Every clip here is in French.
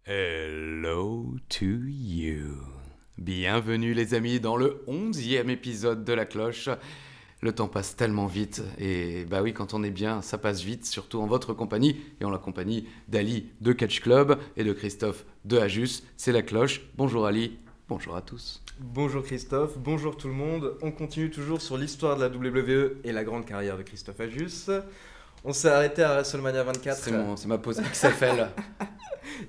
Hello to you. Bienvenue les amis dans le 11e épisode de La Cloche. Le temps passe tellement vite et bah oui, quand on est bien, ça passe vite, surtout en votre compagnie et en la compagnie d'Ali de Catch Club et de Christophe de Ajus. C'est La Cloche. Bonjour Ali, bonjour à tous. Bonjour Christophe, bonjour tout le monde. On continue toujours sur l'histoire de la WWE et la grande carrière de Christophe Ajus. On s'est arrêté à WrestleMania 24. C'est ma pause XFL.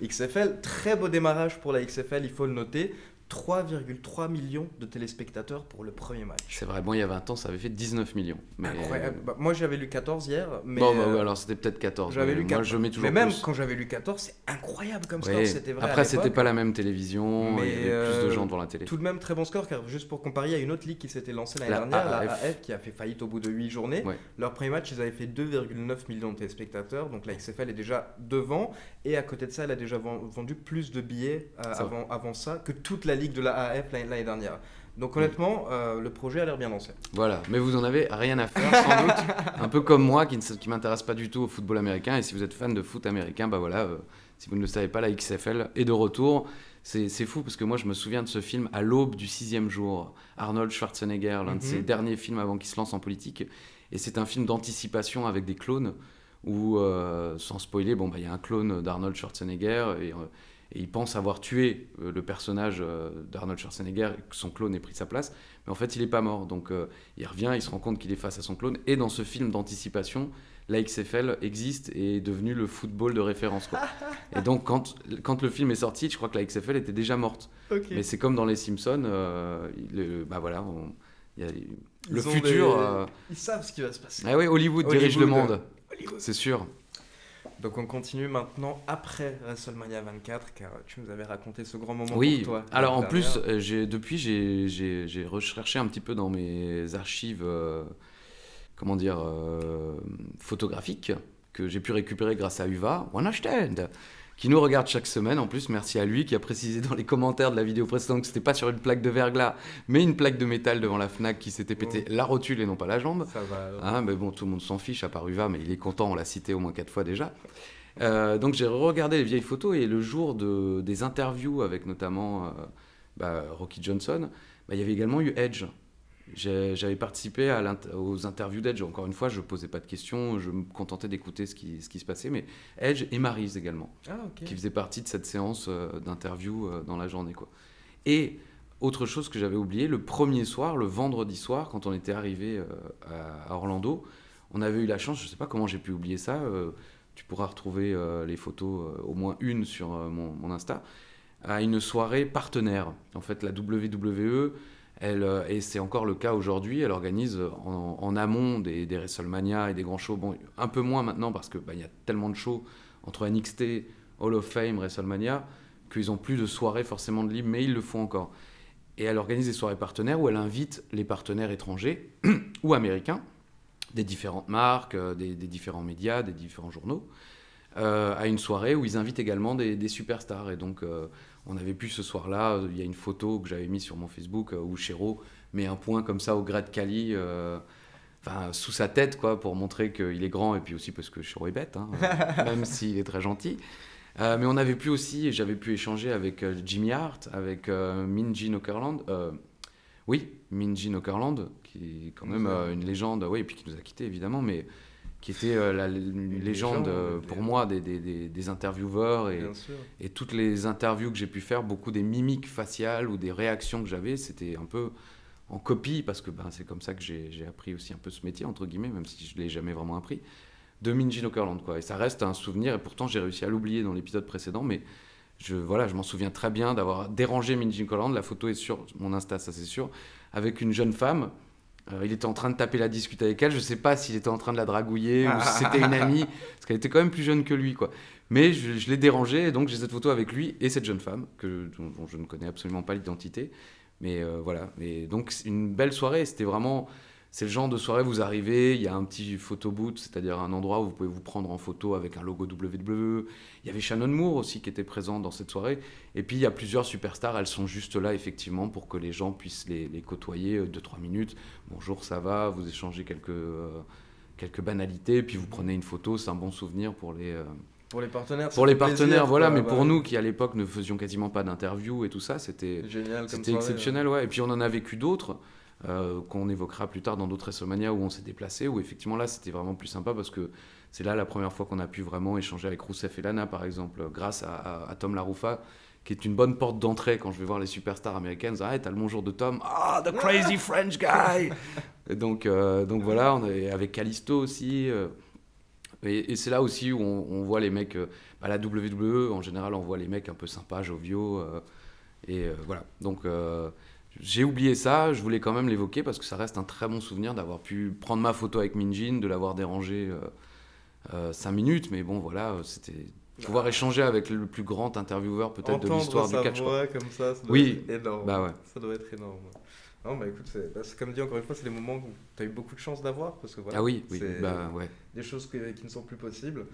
XFL, très beau démarrage pour la XFL, il faut le noter. 3,3 millions de téléspectateurs pour le premier match. C'est vrai, bon il y a 20 ans ça avait fait 19 millions. Mais... Incroyable. Bah, moi j'avais lu 14 hier. Mais bon, bah, alors c'était peut-être 14. J'avais lu 14. Moi je mets toujours mais même plus. quand j'avais lu 14, c'est incroyable comme Oui. score, c'était vrai. Après à c'était l'époque. pas la même télévision, Mais, il y avait plus de gens devant la télé. Tout de même très bon score, car juste pour comparer, il y a une autre ligue qui s'était lancée l'année La dernière, la AAF. AF, qui a fait faillite au bout de 8 journées. Ouais. Leur premier match, ils avaient fait 2,9 millions de téléspectateurs, donc la XFL est déjà devant. Et à côté de ça, elle a déjà vendu plus de billets avant ça que toute la ligue de la AF l'année dernière. Donc honnêtement, le projet a l'air bien lancé. Voilà, mais vous en avez rien à faire sans doute, un peu comme moi qui m'intéresse pas du tout au football américain. Et si vous êtes fan de foot américain, bah voilà, si vous ne le savez pas, la XFL est de retour. C'est fou parce que moi je me souviens de ce film à l'aube du 6e jour, Arnold Schwarzenegger, l'un de ses derniers films avant qu'il se lance en politique. Et c'est un film d'anticipation avec des clones où, sans spoiler, bon, bah, y a un clone d'Arnold Schwarzenegger et il pense avoir tué le personnage d'Arnold Schwarzenegger et que son clone ait pris sa place. Mais en fait, il n'est pas mort. Donc, il revient, il se rend compte qu'il est face à son clone. Et dans ce film d'anticipation, la XFL existe et est devenu le football de référence, quoi. Et donc, quand le film est sorti, je crois que la XFL était déjà morte. Okay. Mais c'est comme dans Les Simpsons. Bah voilà, y a le Ils futur... Ils savent ce qui va se passer. Ah oui, Hollywood dirige le monde. C'est sûr. Donc on continue maintenant après WrestleMania 24, car tu nous avais raconté ce grand moment oui. pour toi. Alors en plus, depuis j'ai recherché un petit peu dans mes archives, photographiques, que j'ai pu récupérer grâce à Uva, One Stand, qui nous regarde chaque semaine. En plus, merci à lui qui a précisé dans les commentaires de la vidéo précédente que c'était pas sur une plaque de verglas, mais une plaque de métal devant la Fnac qui s'était pété la rotule et non pas la jambe. Ça va. Hein, mais bon, tout le monde s'en fiche à part Uva, mais il est content, on l'a cité au moins 4 fois déjà. Donc j'ai regardé les vieilles photos et le jour des interviews avec notamment Rocky Johnson, il y avait également eu Edge. J'avais participé aux interviews d'Edge. Encore une fois, je ne posais pas de questions, je me contentais d'écouter ce qui se passait. Mais Edge et Maryse également, qui faisaient partie de cette séance d'interview dans la journée, quoi. Et autre chose que j'avais oublié, le premier soir, le vendredi soir, quand on était arrivé à Orlando, on avait eu la chance, je ne sais pas comment j'ai pu oublier ça, tu pourras retrouver les photos, au moins une sur mon Insta, à une soirée partenaire. En fait, la WWE... et c'est encore le cas aujourd'hui, elle organise en amont des WrestleMania et des grands shows, bon, un peu moins maintenant parce qu'il y a tellement de shows entre NXT, Hall of Fame, WrestleMania, qu'ils n'ont plus de soirées forcément de libre, mais ils le font encore. Et elle organise des soirées partenaires où elle invite les partenaires étrangers ou américains, des différentes marques, des différents médias, des différents journaux, à une soirée où ils invitent également des superstars. Et donc... on avait pu ce soir-là, il y a une photo que j'avais mise sur mon Facebook où Chéro met un point comme ça au Great Khali, sous sa tête, quoi, pour montrer qu'il est grand et puis aussi parce que Chéro est bête, hein, même s'il est très gentil. Mais on avait pu aussi, j'avais pu échanger avec Jimmy Hart, avec Minji Nokerland. Minji Nokerland, qui est quand même une légende, et puis qui nous a quittés évidemment, mais qui était une légende pour moi des intervieweurs et toutes les interviews que j'ai pu faire, beaucoup des mimiques faciales ou des réactions que j'avais, c'était un peu en copie, parce que c'est comme ça que j'ai appris aussi un peu ce métier, entre guillemets, même si je ne l'ai jamais vraiment appris, de Minji Nokerland, quoi. Et ça reste un souvenir, et pourtant j'ai réussi à l'oublier dans l'épisode précédent, mais je m'en souviens très bien d'avoir dérangé Minji Nokerland. La photo est sur mon Insta, ça c'est sûr, avec une jeune femme. Il était en train de taper la discute avec elle. Je ne sais pas s'il était en train de la dragouiller ou si c'était une amie, parce qu'elle était quand même plus jeune que lui, quoi. Mais je l'ai dérangé, et donc j'ai cette photo avec lui et cette jeune femme, dont je ne connais absolument pas l'identité. Mais voilà. Et donc une belle soirée. C'était vraiment... C'est le genre de soirée, vous arrivez, il y a un petit photo booth, c'est-à-dire un endroit où vous pouvez vous prendre en photo avec un logo WWE. Il y avait Shannon Moore aussi qui était présente dans cette soirée. Et puis il y a plusieurs superstars, elles sont juste là effectivement pour que les gens puissent les côtoyer 2-3 minutes. Bonjour, ça va, vous échangez quelques banalités, puis vous prenez une photo, c'est un bon souvenir pour Pour les partenaires, pour les partenaires, plaisir, voilà, quoi, mais pour nous qui à l'époque ne faisions quasiment pas d'interviews et tout ça, c'était exceptionnel, ouais. Et puis on en a vécu d'autres qu'on évoquera plus tard dans d'autres WrestleMania où on s'est déplacé, où effectivement là c'était vraiment plus sympa parce que c'est là la première fois qu'on a pu vraiment échanger avec Rousseff et Lana par exemple, grâce à Tom LaRuffa, qui est une bonne porte d'entrée quand je vais voir les superstars américaines. Ah, t'as le bonjour de Tom, ah, the crazy French guy. Et donc voilà, on est avec Kalisto aussi. Et c'est là aussi où on voit les mecs, à la WWE, en général, on voit les mecs un peu sympas, joviaux. Voilà. Donc, j'ai oublié ça, je voulais quand même l'évoquer parce que ça reste un très bon souvenir d'avoir pu prendre ma photo avec Minjin, de l'avoir dérangé 5 minutes. Mais bon, voilà, c'était pouvoir échanger avec le plus grand intervieweur peut-être de l'histoire du catch. Voix comme ça doit être énorme. Bah ouais. Ça doit être énorme. Non, bah écoute, c'est comme dit encore une fois, c'est des moments où tu as eu beaucoup de chance d'avoir parce que voilà, ah oui, c'est bah ouais. des choses qui ne sont plus possibles.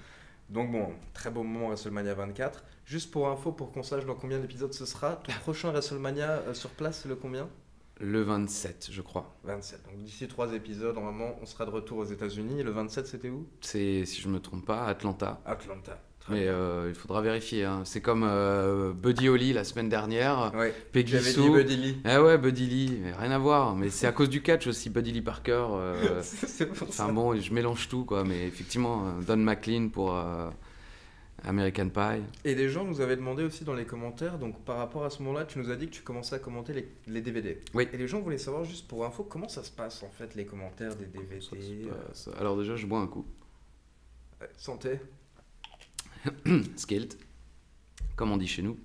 Donc bon, très beau moment WrestleMania 24. Juste pour info, pour qu'on sache dans combien d'épisodes ce sera, ton prochain WrestleMania sur place, c'est le combien ? Le 27, je crois. 27. Donc d'ici 3 épisodes, normalement, on sera de retour aux États-Unis. Et le 27, c'était où ? C'est, si je ne me trompe pas, Atlanta. Atlanta. Mais il faudra vérifier. Hein. C'est comme Buddy Holly la semaine dernière. Ouais, Peggy j'avais Sue. dit Buddy Lee. Ah ouais, Buddy Lee. Mais rien à voir. Mais c'est à cause du catch aussi, Buddy Lee Parker. C'est pour ça. Enfin bon, je mélange tout, quoi. Mais effectivement, Don McLean pour American Pie. Et des gens nous avaient demandé aussi dans les commentaires, donc par rapport à ce moment-là, tu nous as dit que tu commençais à commenter les DVD. Oui. Et les gens voulaient savoir, juste pour info, comment ça se passe en fait, les commentaires des DVD Alors déjà, je bois un coup. Santé. Skilt, comme on dit chez nous.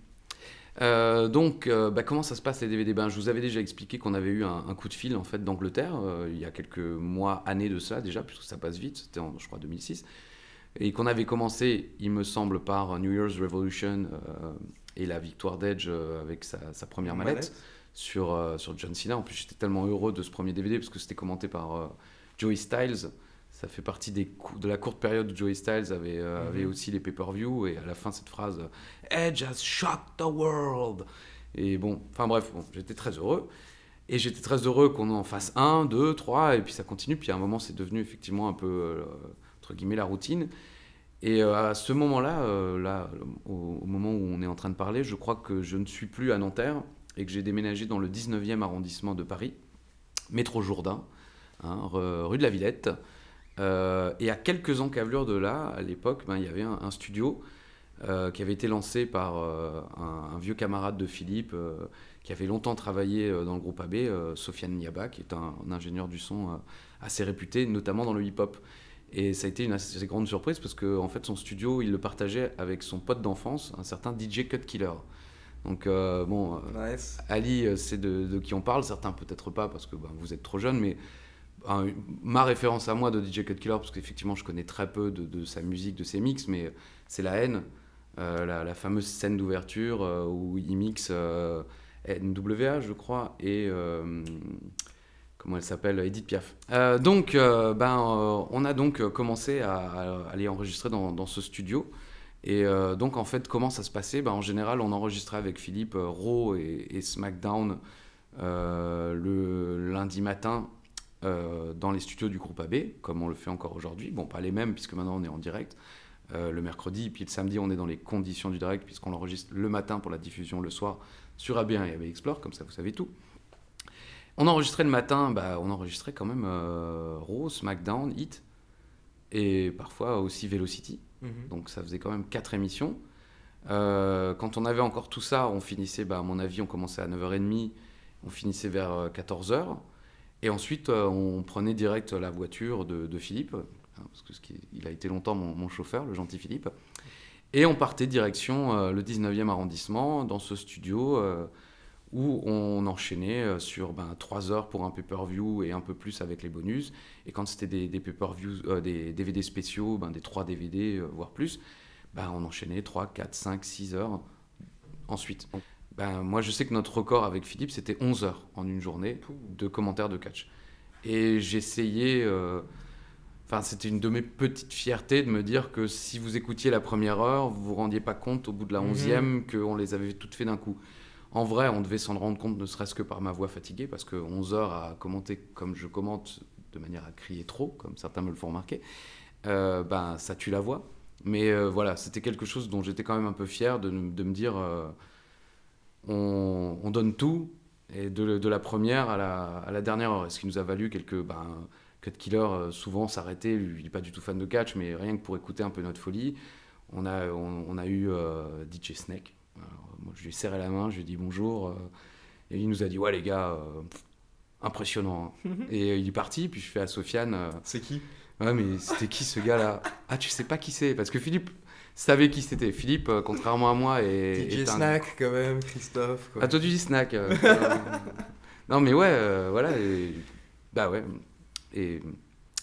Comment ça se passe les DVD ? Je vous avais déjà expliqué qu'on avait eu un coup de fil en fait d'Angleterre il y a quelques mois, années de ça déjà, puisque ça passe vite, c'était en je crois 2006, et qu'on avait commencé, il me semble, par New Year's Revolution et la victoire d'Edge avec sa première mallette sur John Cena. En plus, j'étais tellement heureux de ce premier DVD parce que c'était commenté par Joey Styles. Ça fait partie de la courte période où Joey Styles avait aussi les pay-per-view, et à la fin cette phrase Edge has shocked the world. Et bon, enfin bref, j'étais très heureux. Et j'étais très heureux qu'on en fasse 1, 2, 3, et puis ça continue. Puis à un moment, c'est devenu effectivement un peu, entre guillemets, la routine. Et à ce moment-là, au moment où on est en train de parler, je crois que je ne suis plus à Nanterre et que j'ai déménagé dans le 19e arrondissement de Paris, métro Jourdain, rue de la Villette. Et à quelques encablures de là, à l'époque, il y avait un studio qui avait été lancé par un vieux camarade de Philippe qui avait longtemps travaillé dans le groupe AB, Sofiane Niaba, qui est un ingénieur du son assez réputé, notamment dans le hip-hop. Et ça a été une assez grande surprise parce que en fait, son studio, il le partageait avec son pote d'enfance, un certain DJ Cut Killer. Donc nice. Ali, c'est de qui on parle, certains peut-être pas parce que vous êtes trop jeune, mais ma référence à moi de DJ Cut Killer, parce qu'effectivement je connais très peu de sa musique, de ses mix, mais c'est La Haine, la fameuse scène d'ouverture où il mixe NWA, je crois, et comment elle s'appelle, Edith Piaf. On a donc commencé à aller enregistrer dans ce studio. Et donc en fait, comment ça se passait ? En général, on enregistrait avec Philippe Raw et SmackDown le lundi matin dans les studios du groupe AB, comme on le fait encore aujourd'hui. Bon, pas les mêmes, puisque maintenant on est en direct le mercredi, puis le samedi on est dans les conditions du direct, puisqu'on l'enregistre le matin pour la diffusion le soir sur AB1 et AB Explore, comme ça vous savez tout. On enregistrait le matin, on enregistrait quand même Raw, SmackDown, Hit, et parfois aussi Velocity. Donc ça faisait quand même 4 émissions. Quand on avait encore tout ça, on finissait, à mon avis, on commençait à 9h30, on finissait vers 14h. Et ensuite, on prenait direct la voiture de Philippe, parce qu'il a été longtemps mon chauffeur, le gentil Philippe. Et on partait direction le 19e arrondissement, dans ce studio où on enchaînait sur 3 heures pour un pay-per-view et un peu plus avec les bonus. Et quand c'était des pay-per-view, des DVD spéciaux, des 3 DVD, voire plus, on enchaînait 3, 4, 5, 6 heures ensuite. Moi, je sais que notre record avec Philippe, c'était 11 heures en une journée de commentaires de catch. Et j'essayais... c'était une de mes petites fiertés de me dire que si vous écoutiez la première heure, vous vous rendiez pas compte au bout de la 11e qu'on les avait toutes fait d'un coup. En vrai, on devait s'en rendre compte ne serait-ce que par ma voix fatiguée, parce que 11 heures à commenter comme je commente, de manière à crier trop, comme certains me le font remarquer, ça tue la voix. Mais voilà, c'était quelque chose dont j'étais quand même un peu fier de me dire on donne tout, et de la première à la dernière heure. Ce qui nous a valu quelques... Cut Killer, souvent s'arrêtait, lui, il n'est pas du tout fan de catch, mais rien que pour écouter un peu notre folie. On a eu DJ Snake. Alors, moi, je lui ai serré la main, je lui ai dit bonjour. Et il nous a dit, ouais les gars, impressionnant. Hein. Et il est parti, puis je fais à Sofiane... c'est qui? Ouais, mais c'était qui ce gars-là? Ah, tu sais pas qui c'est? Parce que Philippe savait qui c'était. Philippe, contrairement à moi, DJ Snack, quand même, Christophe. Quoi. Ah, toi, tu dis Snack. Non, mais ouais, voilà. Et... Bah ouais.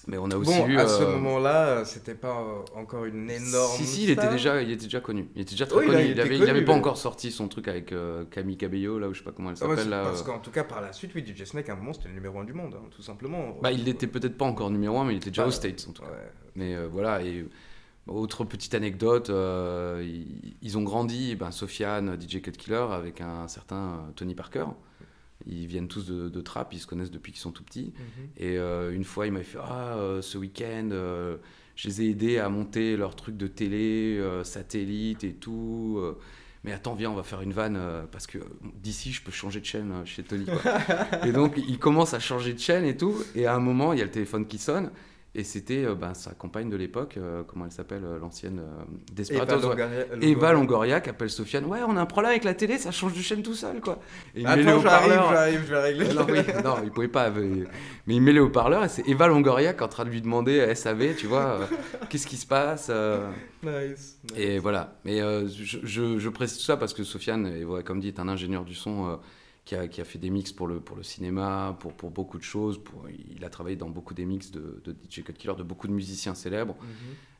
Mais on a aussi eu... à ce moment-là, c'était pas encore une énorme... Si, il était déjà connu. Il était déjà très connu. Il avait pas encore sorti son truc avec Camille Cabello, là, où je sais pas comment elle s'appelle. Là, parce qu'en tout cas, par la suite, oui, DJ Snake, à un moment, c'était le numéro 1 du monde, hein, tout simplement. Bah, il était peut-être pas encore numéro 1, mais il était déjà aux States, en tout cas. Ouais. Mais voilà, et... Autre petite anecdote, ils ont grandi, Sofiane, DJ Cut Killer, avec un certain Tony Parker. Ils viennent tous de Trappes, ils se connaissent depuis qu'ils sont tout petits. Et une fois, il m'avait fait ce week-end, je les ai aidés à monter leur truc de télé, satellite et tout. Mais attends, viens, on va faire une vanne parce que d'ici, je peux changer de chaîne chez Tony. Quoi. Et donc, il commence à changer de chaîne et tout. Et à un moment, il y a le téléphone qui sonne. Et c'était sa compagne de l'époque, comment elle s'appelle, l'ancienne Desperados. Eva Longoria qui appelle Sofiane. Ouais, on a un problème avec la télé, ça change de chaîne tout seul, quoi. Et il met les haut-parleurs. J'arrive, je vais régler. Non, il pouvait pas. Mais il met les haut-parleurs et c'est Eva Longoria qui est en train de lui demander à SAV, tu vois, qu'est-ce qui se passe. Nice. Et voilà. Mais je précise tout ça parce que Sofiane, comme dit, est un ingénieur du son. Qui a fait des mix pour le cinéma, pour beaucoup de choses. Il a travaillé dans beaucoup des mix de DJ Cut Killer, de beaucoup de musiciens célèbres.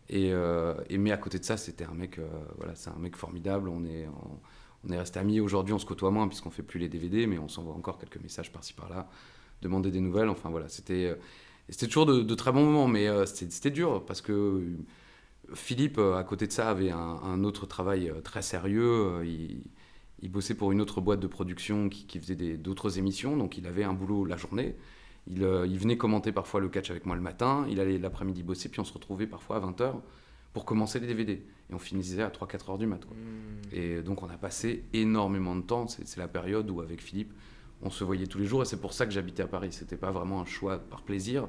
Mais à côté de ça, c'était un mec, c'est un mec formidable. On est resté amis. Aujourd'hui, on se côtoie moins puisqu'on fait plus les DVD, mais on s'envoie encore quelques messages par-ci par-là, demander des nouvelles. Enfin voilà, c'était toujours de très bons moments, mais c'était dur parce que Philippe, à côté de ça, avait un autre travail très sérieux. Il bossait pour une autre boîte de production qui faisait d'autres émissions, donc il avait un boulot la journée. Il venait commenter parfois le catch avec moi le matin, il allait l'après-midi bosser, puis on se retrouvait parfois à 20h pour commencer les DVD. Et on finissait à 3-4 heures du mat'. Et donc on a passé énormément de temps, c'est la période où avec Philippe, on se voyait tous les jours, et c'est pour ça que j'habitais à Paris. C'était pas vraiment un choix par plaisir,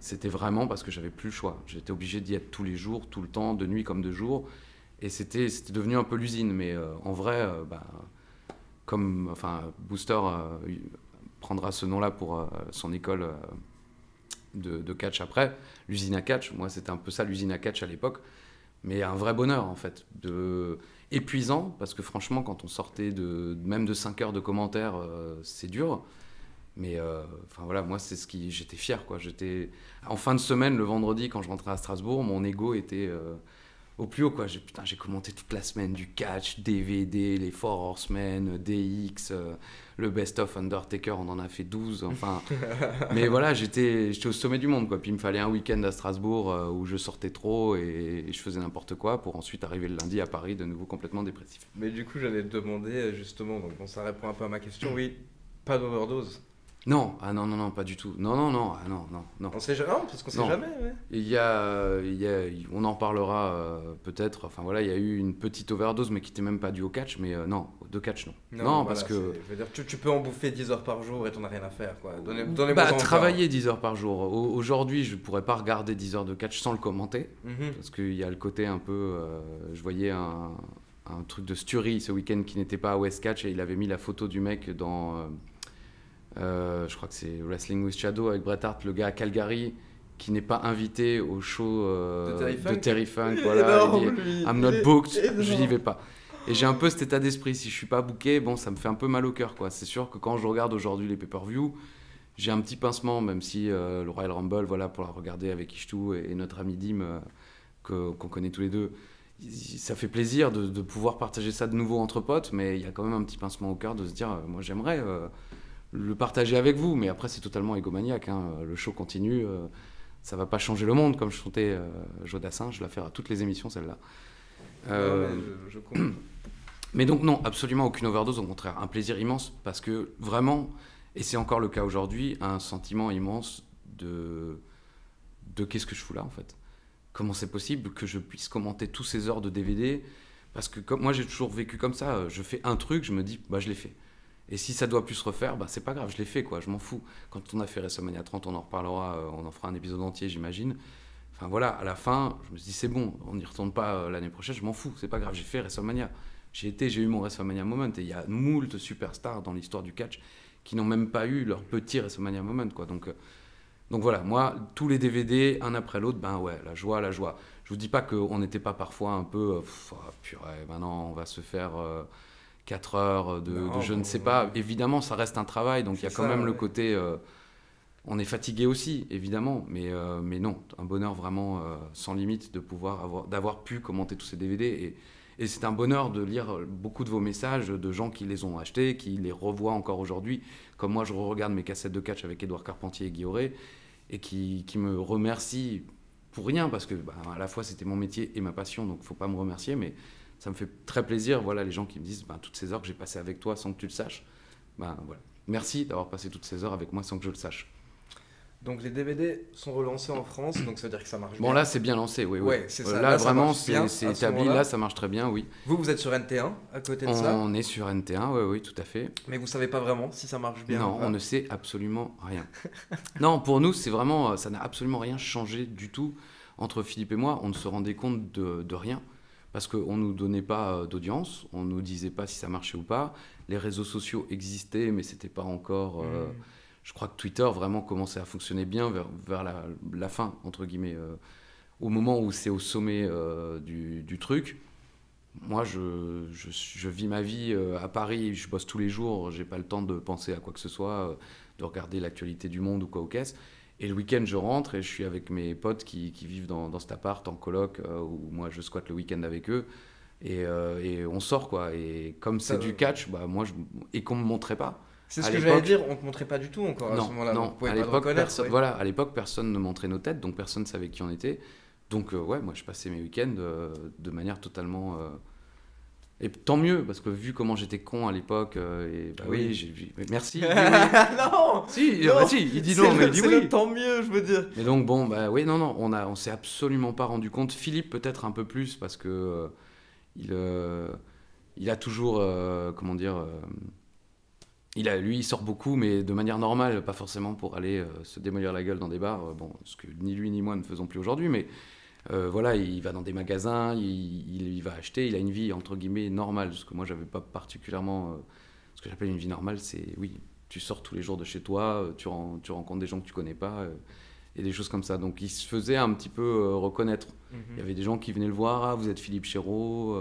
c'était vraiment parce que j'avais plus le choix. J'étais obligé d'y être tous les jours, tout le temps, de nuit comme de jour. Et c'était devenu un peu l'usine, mais en vrai, Booster prendra ce nom-là pour son école de catch après, l'usine à catch. Moi, c'était un peu ça, l'usine à catch à l'époque, mais un vrai bonheur, en fait, épuisant, parce que franchement, quand on sortait même de 5 heures de commentaires, c'est dur. Mais moi, c'est j'étais fier, quoi. En fin de semaine, le vendredi, quand je rentrais à Strasbourg, mon ego était... au plus haut, quoi. J'ai commenté toute la semaine du catch, DVD, les Four Horsemen, DX, le Best of Undertaker, on en a fait 12, enfin. Mais voilà, j'étais au sommet du monde, quoi. Puis il me fallait un week-end à Strasbourg où je sortais trop et je faisais n'importe quoi pour ensuite arriver le lundi à Paris de nouveau complètement dépressif. Mais du coup, j'allais te demander justement, donc ça répond un peu à ma question, oui, pas d'overdose. Non, non, pas du tout. Non. On sait jamais, parce qu'on sait jamais. Ouais. On en parlera peut-être. Enfin voilà, il y a eu une petite overdose, mais qui n'était même pas due au catch. Mais non, de catch, non. Non, parce que. Je veux dire, tu peux en bouffer 10 heures par jour et t'en as rien à faire, quoi. Travailler 10 heures par jour. Aujourd'hui, je pourrais pas regarder 10 heures de catch sans le commenter, parce qu'il y a le côté un peu. Je voyais un truc de Stury ce week-end qui n'était pas à West Catch et il avait mis la photo du mec dans. Je crois que c'est Wrestling with Shadow avec Bret Hart, le gars à Calgary qui n'est pas invité au show de Terry Funk. Voilà, il dit, I'm not booked, je n'y vais pas. Et j'ai un peu cet état d'esprit, si je suis pas booké, bon, ça me fait un peu mal au cœur, quoi. C'est sûr que quand je regarde aujourd'hui les pay-per-view, j'ai un petit pincement, même si le Royal Rumble, voilà, pour la regarder avec Ishtou et notre ami Dim, qu'on connaît tous les deux, ça fait plaisir de pouvoir partager ça de nouveau entre potes, mais il y a quand même un petit pincement au cœur de se dire, moi j'aimerais le partager avec vous, mais après c'est totalement égomaniaque, hein. Le show continue, ça va pas changer le monde, comme je chantais Jodassin, je vais la faire à toutes les émissions celle-là. Je comprends. Mais donc non, absolument aucune overdose, au contraire, un plaisir immense, parce que vraiment, et c'est encore le cas aujourd'hui, un sentiment immense de qu'est-ce que je fous là en fait. comment c'est possible que je puisse commenter tous ces heures de DVD? Parce que comme moi, j'ai toujours vécu comme ça. Je fais un truc, je me dis, bah, je l'ai fait. Et si ça doit plus se refaire, bah, c'est pas grave, je l'ai fait, quoi. Je m'en fous. Quand on a fait WrestleMania 30, on en reparlera, on en fera un épisode entier, j'imagine. Enfin voilà, à la fin, je me suis dit, c'est bon, on n'y retourne pas l'année prochaine, je m'en fous, c'est pas grave, j'ai fait WrestleMania. J'ai eu mon WrestleMania moment. Et il y a moult superstars dans l'histoire du catch qui n'ont même pas eu leur petit WrestleMania moment, quoi. Donc voilà, moi, tous les DVD, un après l'autre, ben ouais, la joie, la joie. Je vous dis pas qu'on n'était pas parfois un peu, purée, maintenant on va se faire 4 heures de je ne sais pas. Évidemment, ça reste un travail, donc il y a quand même le côté, on est fatigué aussi, évidemment, mais non, un bonheur vraiment sans limite de d'avoir pu commenter tous ces DVD. Et c'est un bonheur de lire beaucoup de vos messages de gens qui les ont achetés, qui les revoient encore aujourd'hui. Comme moi, je regarde mes cassettes de catch avec Édouard Carpentier et Guy Auré, et qui me remercient pour rien, parce que à la fois c'était mon métier et ma passion, donc il ne faut pas me remercier, mais ça me fait très plaisir, voilà, les gens qui me disent toutes ces heures que j'ai passées avec toi sans que tu le saches. Voilà. Merci d'avoir passé toutes ces heures avec moi sans que je le sache. Donc les DVD sont relancés en France, donc ça veut dire que ça marche bien. Bon, là c'est bien lancé, oui. Ouais, c'est ça. Là vraiment c'est établi, là ça marche très bien, oui. Vous êtes sur NT1 à côté de ça? On est sur NT1, oui, tout à fait. Mais vous savez pas vraiment si ça marche bien? Non, on ne sait absolument rien. Non, pour nous c'est vraiment, ça n'a absolument rien changé du tout. Entre Philippe et moi, on ne se rendait compte de rien. Parce qu'on ne nous donnait pas d'audience, on ne nous disait pas si ça marchait ou pas. Les réseaux sociaux existaient, mais c'était pas encore... Je crois que Twitter vraiment commençait à fonctionner bien vers la fin, entre guillemets. Au moment où c'est au sommet du truc. Moi, je vis ma vie à Paris, je bosse tous les jours, j'ai pas le temps de penser à quoi que ce soit, de regarder l'actualité du monde ou quoi au caisse. Et le week-end, je rentre et je suis avec mes potes qui vivent dans cet appart en coloc, où moi je squatte le week-end avec eux. Et on sort, quoi. Et comme c'est du catch, et qu'on me montrait pas. C'est ce que j'allais dire, on te montrait pas du tout encore à ce moment-là. Non, à l'époque, personne ne montrait nos têtes, donc personne ne savait qui on était. Donc, moi je passais mes week-ends de manière totalement. Et tant mieux, parce que vu comment j'étais con à l'époque, oui, j'ai vu. Merci. Non. Si, il dit non, mais il dit oui. C'est tant mieux, je veux dire. Mais donc bon, on s'est absolument pas rendu compte. Philippe peut-être un peu plus parce que il a toujours, lui il sort beaucoup, mais de manière normale, pas forcément pour aller se démolir la gueule dans des bars. Ce que ni lui ni moi ne faisons plus aujourd'hui, mais. Il va dans des magasins, il va acheter, il a une vie entre guillemets normale, parce que moi j'avais pas particulièrement ce que j'appelle une vie normale, c'est oui, tu sors tous les jours de chez toi, tu rencontres des gens que tu connais pas et des choses comme ça. Donc il se faisait un petit peu reconnaître. Il y avait des gens qui venaient le voir, vous êtes Philippe Chéreau,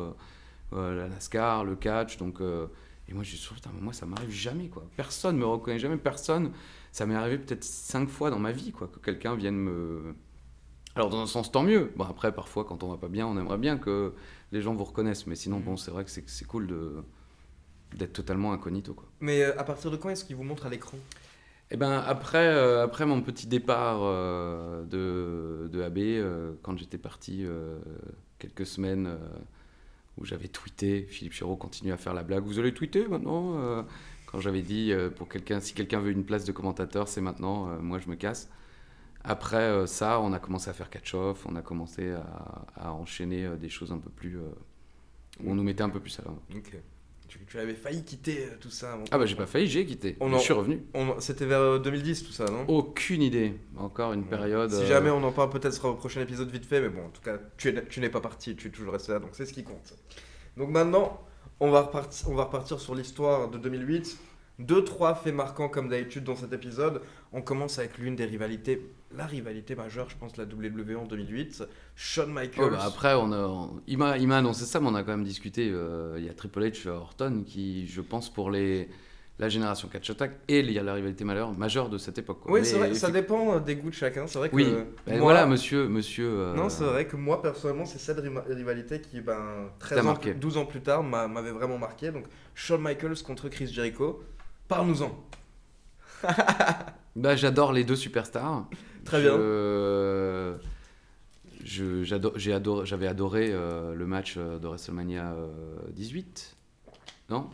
la NASCAR, le catch, donc et moi je dis putain, moi ça m'arrive jamais, quoi. Personne me reconnaît jamais, personne. Ça m'est arrivé peut-être 5 fois dans ma vie, quoi, que quelqu'un vienne me... Alors dans un sens tant mieux. Bon après parfois quand on va pas bien, on aimerait bien que les gens vous reconnaissent, mais sinon bon c'est vrai que c'est cool d'être totalement incognito, quoi. Mais à partir de quand est-ce qu'ils vous montrent à l'écran? Eh ben après mon petit départ de AB, quand j'étais parti quelques semaines où j'avais tweeté, Philippe Chéreau continue à faire la blague, vous allez tweeter maintenant quand j'avais dit si quelqu'un veut une place de commentateur, c'est maintenant, moi je me casse. Après ça, on a commencé à faire catch-off, on a commencé à enchaîner des choses un peu plus... où on nous mettait un peu plus à l'avant. Ok. Tu avais failli quitter tout ça. J'ai pas failli, j'ai quitté. Je suis revenu. C'était vers 2010 tout ça, non? Aucune idée. Encore une période... Si jamais on en parle peut-être sur le prochain épisode vite fait, mais bon, en tout cas, tu n'es pas parti, tu es toujours resté là, donc c'est ce qui compte. Donc maintenant, on va repartir sur l'histoire de 2008. 2-3 faits marquants comme d'habitude dans cet épisode. On commence avec l'une des rivalités, la rivalité majeure, je pense, la WWE en 2008. Shawn Michaels. Après, il m'a annoncé ça, mais on a quand même discuté. Il y a Triple H Orton qui, je pense, pour la génération Catch Attack, et il y a la rivalité majeure de cette époque, quoi. Oui, c'est vrai, ça dépend des goûts de chacun. C'est vrai que oui, voilà, monsieur. Non, c'est vrai que moi, personnellement, c'est cette rivalité qui, 12 ans plus tard, m'avait vraiment marqué. Donc, Shawn Michaels contre Chris Jericho. Parle-nous-en. J'adore les deux superstars. Très bien. J'avais adoré le match de WrestleMania 18, non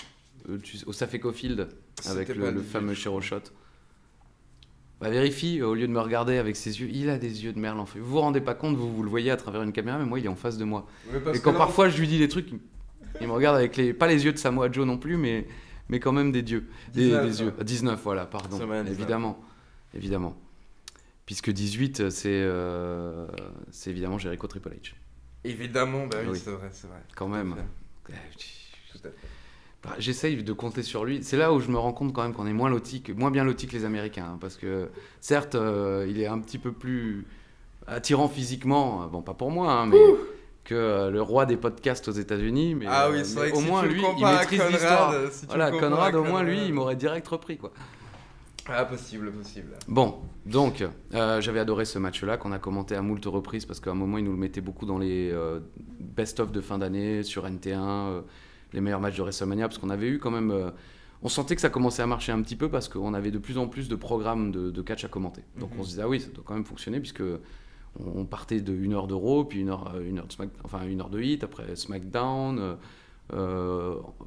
au Safeco Field avec le fameux Shero Shot. Bah, vérifie, au lieu de me regarder avec ses yeux, il a des yeux de merlan. Vous vous rendez pas compte, vous le voyez à travers une caméra, mais moi il est en face de moi. Et quand parfois je lui dis des trucs, il me regarde avec pas les yeux de Samoa Joe non plus, mais quand même des yeux. Des yeux. 19, voilà, pardon. Évidemment. Puisque 18, c'est évidemment Jericho Triple H. Évidemment, bah oui, c'est vrai. Quand même. Tout à fait. Bah, j'essaye de compter sur lui. C'est là où je me rends compte quand même qu'on est moins bien lotis que les Américains. Hein, parce que certes, il est un petit peu plus attirant physiquement, bon pas pour moi, hein, mais que le roi des podcasts aux États-Unis. Mais, oui, c'est vrai que au si moins lui, il maîtrise l'histoire. Voilà, Conrad, au moins lui, il m'aurait direct repris, quoi. Ah, possible. Bon, donc, j'avais adoré ce match-là qu'on a commenté à moult reprises parce qu'à un moment, il nous le mettait beaucoup dans les best-of de fin d'année sur NT1, les meilleurs matchs de WrestleMania, parce qu'on avait eu quand même... on sentait que ça commençait à marcher un petit peu parce qu'on avait de plus en plus de programmes de catch à commenter. Donc on se disait, ah oui, ça doit quand même fonctionner puisque on partait de 1 heure de Raw, puis 1 heure de 1 heure de Heat, après SmackDown...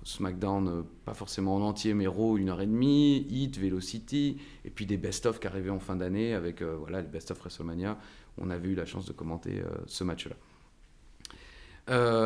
SmackDown, pas forcément en entier, mais Raw 1h30, Heat, Velocity, et puis des best-of qui arrivaient en fin d'année avec les best-of WrestleMania. On avait eu la chance de commenter ce match-là.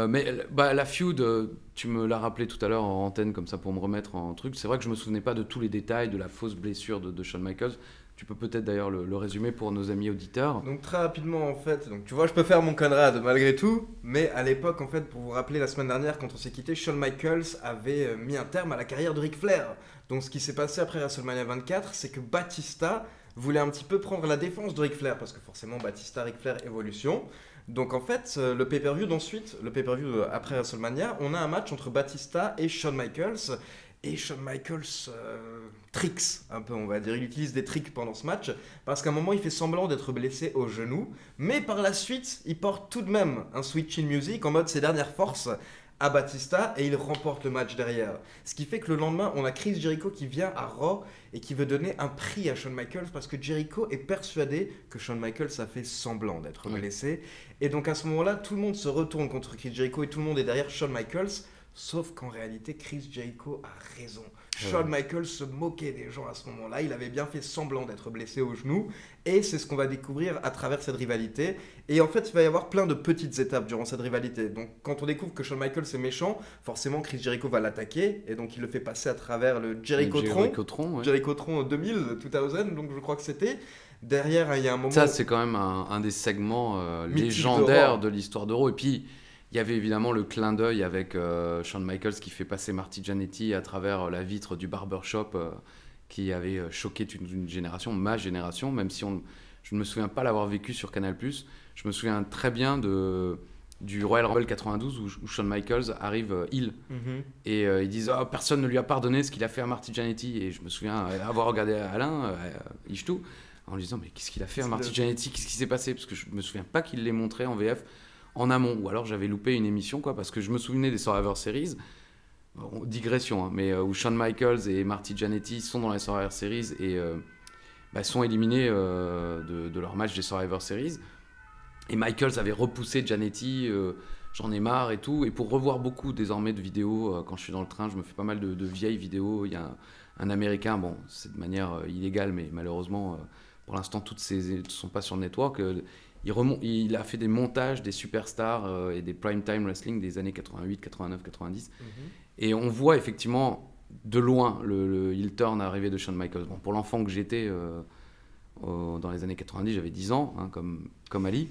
Mais la feud, tu me l'as rappelé tout à l'heure en antenne comme ça pour me remettre en truc. C'est vrai que je me souvenais pas de tous les détails de la fausse blessure de Shawn Michaels. Tu peux peut-être d'ailleurs le résumer pour nos amis auditeurs. Donc très rapidement en fait, donc tu vois je peux faire mon Conrad malgré tout, mais à l'époque en fait pour vous rappeler la semaine dernière quand on s'est quitté, Shawn Michaels avait mis un terme à la carrière de Ric Flair. Donc ce qui s'est passé après WrestleMania 24, c'est que Batista voulait un petit peu prendre la défense de Ric Flair parce que forcément Batista, Ric Flair, évolution. Donc en fait le pay-per-view après WrestleMania, on a un match entre Batista et Shawn Michaels. Et Shawn Michaels tricks un peu, on va dire. Il utilise des tricks pendant ce match parce qu'à un moment, il fait semblant d'être blessé au genou. Mais par la suite, il porte tout de même un Sweet Chin Music en mode ses dernières forces à Batista et il remporte le match derrière. Ce qui fait que le lendemain, on a Chris Jericho qui vient à Raw et qui veut donner un prix à Shawn Michaels parce que Jericho est persuadé que Shawn Michaels a fait semblant d'être blessé. Et donc à ce moment-là, tout le monde se retourne contre Chris Jericho et tout le monde est derrière Shawn Michaels. Sauf qu'en réalité, Chris Jericho a raison. Shawn Michaels se moquait des gens à ce moment-là. Il avait bien fait semblant d'être blessé au genou. Et c'est ce qu'on va découvrir à travers cette rivalité. Et en fait, il va y avoir plein de petites étapes durant cette rivalité. Donc, quand on découvre que Shawn Michaels est méchant, forcément, Chris Jericho va l'attaquer. Et donc, il le fait passer à travers le Jericho-tron. Jericho-tron 2000, donc je crois que c'était. Derrière, il y a un moment... Ça, c'est quand même un des segments légendaires de l'histoire d'Euro. Et puis... il y avait évidemment le clin d'œil avec Shawn Michaels qui fait passer Marty Jannetty à travers la vitre du barbershop qui avait choqué une génération, ma génération, même si je ne me souviens pas l'avoir vécu sur Canal+. Je me souviens très bien du Royal Rumble 92 où Shawn Michaels arrive heel et ils disent personne ne lui a pardonné ce qu'il a fait à Marty Jannetty. Et je me souviens avoir regardé Alain Ichtou en lui disant mais qu'est-ce qu'il a fait à Marty Jannetty, qu'est-ce qui s'est passé, parce que je me souviens pas qu'il l'ait montré en VF en amont, ou alors j'avais loupé une émission, parce que je me souvenais des Survivor Series, digression, hein, mais où Shawn Michaels et Marty Jannetty sont dans les Survivor Series et sont éliminés de leur match des Survivor Series. Et Michaels avait repoussé Jannetty, j'en ai marre et tout. Et pour revoir beaucoup désormais de vidéos, quand je suis dans le train, je me fais pas mal de vieilles vidéos. Il y a un Américain, bon, c'est de manière illégale, mais malheureusement, pour l'instant, toutes ces ne sont pas sur le network. Il a fait des montages des superstars et des prime time wrestling des années 88, 89, 90. Et on voit effectivement de loin le heel turn arrivé de Shawn Michaels. Bon, pour l'enfant que j'étais dans les années 90, j'avais 10 ans, hein, comme Ali.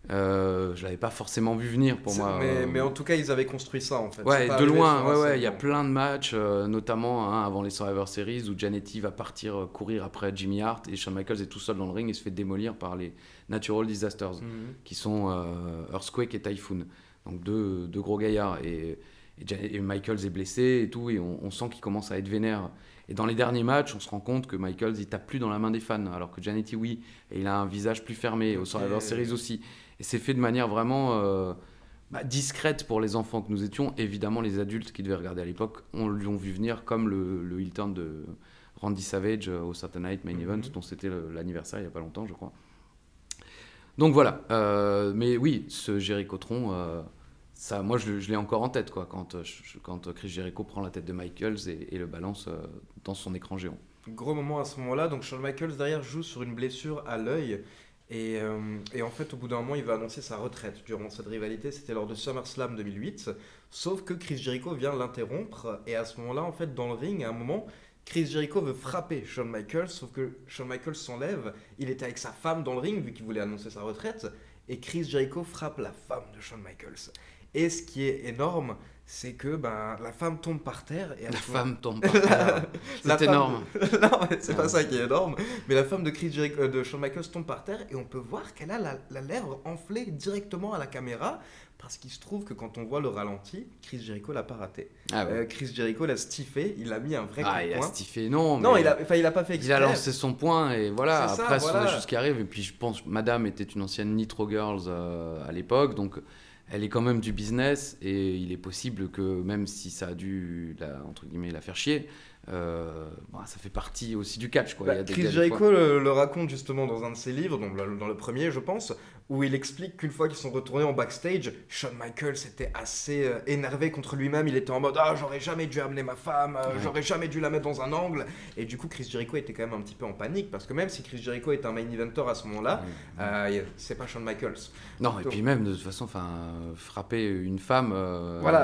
Je l'avais pas forcément vu venir pour moi. Mais en tout cas, ils avaient construit ça en fait. Ouais, de loin, il y a plein de matchs, notamment avant les Survivor Series où Jannetty va partir courir après Jimmy Hart et Shawn Michaels est tout seul dans le ring et se fait démolir par les Natural Disasters qui sont Earthquake et Typhoon. Donc deux gros gaillards et Michaels est blessé et tout et on sent qu'il commence à être vénère. Et dans les derniers matchs, on se rend compte que Michaels il tape plus dans la main des fans alors que Jannetty oui, et il a un visage plus fermé, au Survivor Series aussi. Et c'est fait de manière vraiment discrète pour les enfants que nous étions. Évidemment, les adultes qui devaient regarder à l'époque, on l'ont vu venir comme le heel turn de Randy Savage au Saturday Night Main Event, dont c'était l'anniversaire il n'y a pas longtemps, je crois. Donc voilà. Mais oui, ce Jericho-tron, ça, moi je l'ai encore en tête, quand Chris Jericho prend la tête de Michaels et le balance dans son écran géant. Gros moment à ce moment-là. Donc Shawn Michaels derrière joue sur une blessure à l'œil. Et en fait, au bout d'un moment, il va annoncer sa retraite durant cette rivalité. C'était lors de SummerSlam 2008. Sauf que Chris Jericho vient l'interrompre. Et à ce moment-là, en fait, dans le ring, à un moment, Chris Jericho veut frapper Shawn Michaels. Sauf que Shawn Michaels s'enlève. Il était avec sa femme dans le ring, vu qu'il voulait annoncer sa retraite. Et Chris Jericho frappe la femme de Shawn Michaels. Et ce qui est énorme, c'est que la femme tombe par terre. Et la femme tombe par terre. C'est énorme. Non, mais c'est pas ça qui est énorme. Mais la femme de Chris Jericho, de Shawn Michaels tombe par terre et on peut voir qu'elle a la lèvre enflée directement à la caméra. Parce qu'il se trouve que quand on voit le ralenti, Chris Jericho l'a pas raté. Chris Jericho l'a stiffé, il a mis un vrai coup de poing. Il a stiffé, non. Non, il a pas fait exprès. Il a lancé son poing et voilà. C'est après, ça, ce sont des choses qui arrivent. Et puis je pense, Madame était une ancienne Nitro Girls à l'époque, donc elle est quand même du business et il est possible que même si ça a dû entre guillemets la faire chier, ça fait partie aussi du catch, quoi. Chris Jericho le raconte justement dans un de ses livres, donc dans le premier je pense, où il explique qu'une fois qu'ils sont retournés en backstage, Shawn Michaels était assez énervé contre lui-même. Il était en mode j'aurais jamais dû amener ma femme, j'aurais jamais dû la mettre dans un angle. Et du coup Chris Jericho était quand même un petit peu en panique parce que même si Chris Jericho est un main eventer à ce moment-là, c'est pas Shawn Michaels. Non, donc, et puis même de toute façon, frapper une femme,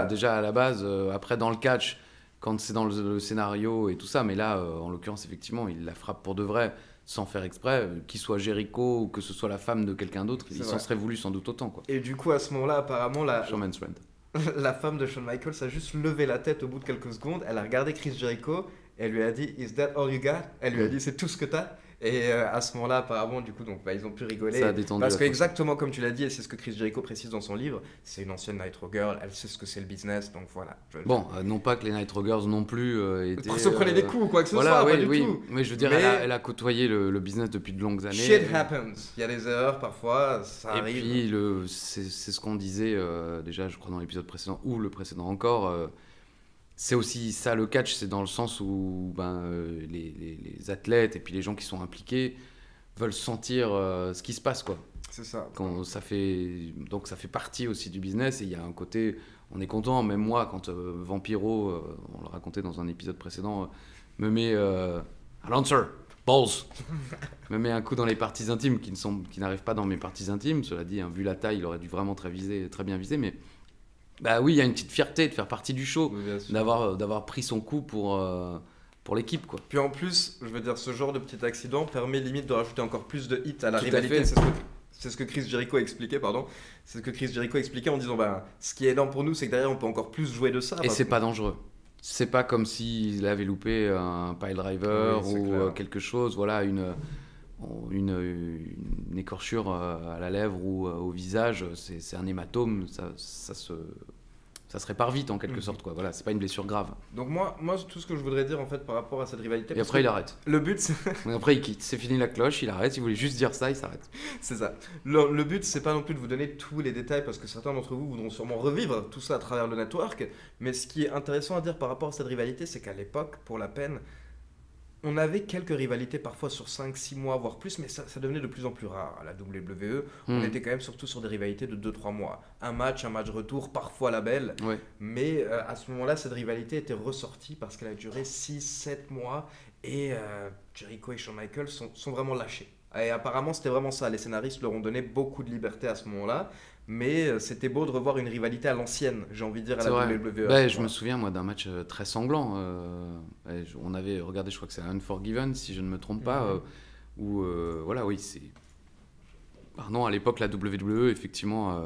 déjà à la base, après dans le catch, quand c'est dans le scénario et tout ça, mais là, en l'occurrence, effectivement, il la frappe pour de vrai, sans faire exprès, qu'il soit Jericho ou que ce soit la femme de quelqu'un d'autre, il s'en serait voulu sans doute autant, quoi. Et du coup, à ce moment-là, apparemment, Showman's Friend. La femme de Shawn Michaels a juste levé la tête au bout de quelques secondes, elle a regardé Chris Jericho, et elle lui a dit « Is that all you got ?» Elle lui a dit « C'est tout ce que t'as ?» Et à ce moment-là, apparemment, du coup, ils ont pu rigoler. Ça a détendu parce que exactement comme tu l'as dit, et c'est ce que Chris Jericho précise dans son livre, c'est une ancienne Nitro Girl, elle sait ce que c'est le business, donc voilà. Non pas que les Nitro Girls non plus étaient... se prenaient des coups ou quoi que ce soit, pas du tout. Mais je veux dire, elle a côtoyé le business depuis de longues années. Shit happens. Il y a des erreurs parfois, ça arrive. Et puis, c'est ce qu'on disait déjà, je crois, dans l'épisode précédent, ou le précédent encore... c'est aussi ça le catch, c'est dans le sens où les athlètes et puis les gens qui sont impliqués veulent sentir ce qui se passe, quoi. C'est ça. Donc ça fait partie aussi du business et il y a un côté, on est content, même moi quand Vampiro, on le racontait dans un épisode précédent, me met Lancer, balls, me met un coup dans les parties intimes qui n'arrivent pas dans mes parties intimes. Cela dit, vu la taille, il aurait dû vraiment très bien viser, mais oui, il y a une petite fierté de faire partie du show, d'avoir pris son coup pour l'équipe, quoi. Puis en plus, je veux dire, ce genre de petit accident permet limite de rajouter encore plus de hits à la rivalité. C'est ce que Chris Jericho expliquait, C'est ce que Chris Jericho expliquait en disant, ce qui est énorme pour nous, c'est que derrière, on peut encore plus jouer de ça. Et c'est pas dangereux. C'est pas comme s'il avait loupé un pile driver ou quelque chose, voilà, une écorchure à la lèvre ou au visage, c'est un hématome, ça se répare vite en quelque sorte, quoi. Voilà, c'est pas une blessure grave. Donc moi tout ce que je voudrais dire en fait par rapport à cette rivalité. Et après il arrête. Le but c'est... Après il quitte, c'est fini la cloche, il arrête, il voulait juste dire ça, il s'arrête. C'est ça. Le but c'est pas non plus de vous donner tous les détails parce que certains d'entre vous voudront sûrement revivre tout ça à travers le network, mais ce qui est intéressant à dire par rapport à cette rivalité, c'est qu'à l'époque, pour la peine, on avait quelques rivalités parfois sur 5-6 mois, voire plus, mais ça devenait de plus en plus rare. À la WWE, on était quand même surtout sur des rivalités de 2-3 mois. Un match retour, parfois la belle. Ouais. Mais à ce moment-là, cette rivalité était ressortie parce qu'elle a duré 6-7 mois et Jericho et Shawn Michaels sont vraiment lâchés. Et apparemment, c'était vraiment ça. Les scénaristes leur ont donné beaucoup de liberté à ce moment-là. Mais c'était beau de revoir une rivalité à l'ancienne, j'ai envie de dire, à la WWE. Je me souviens, moi, d'un match très sanglant. On avait regardé, je crois que c'est Unforgiven, si je ne me trompe pas, où, c'est... Pardon, à l'époque, la WWE, effectivement,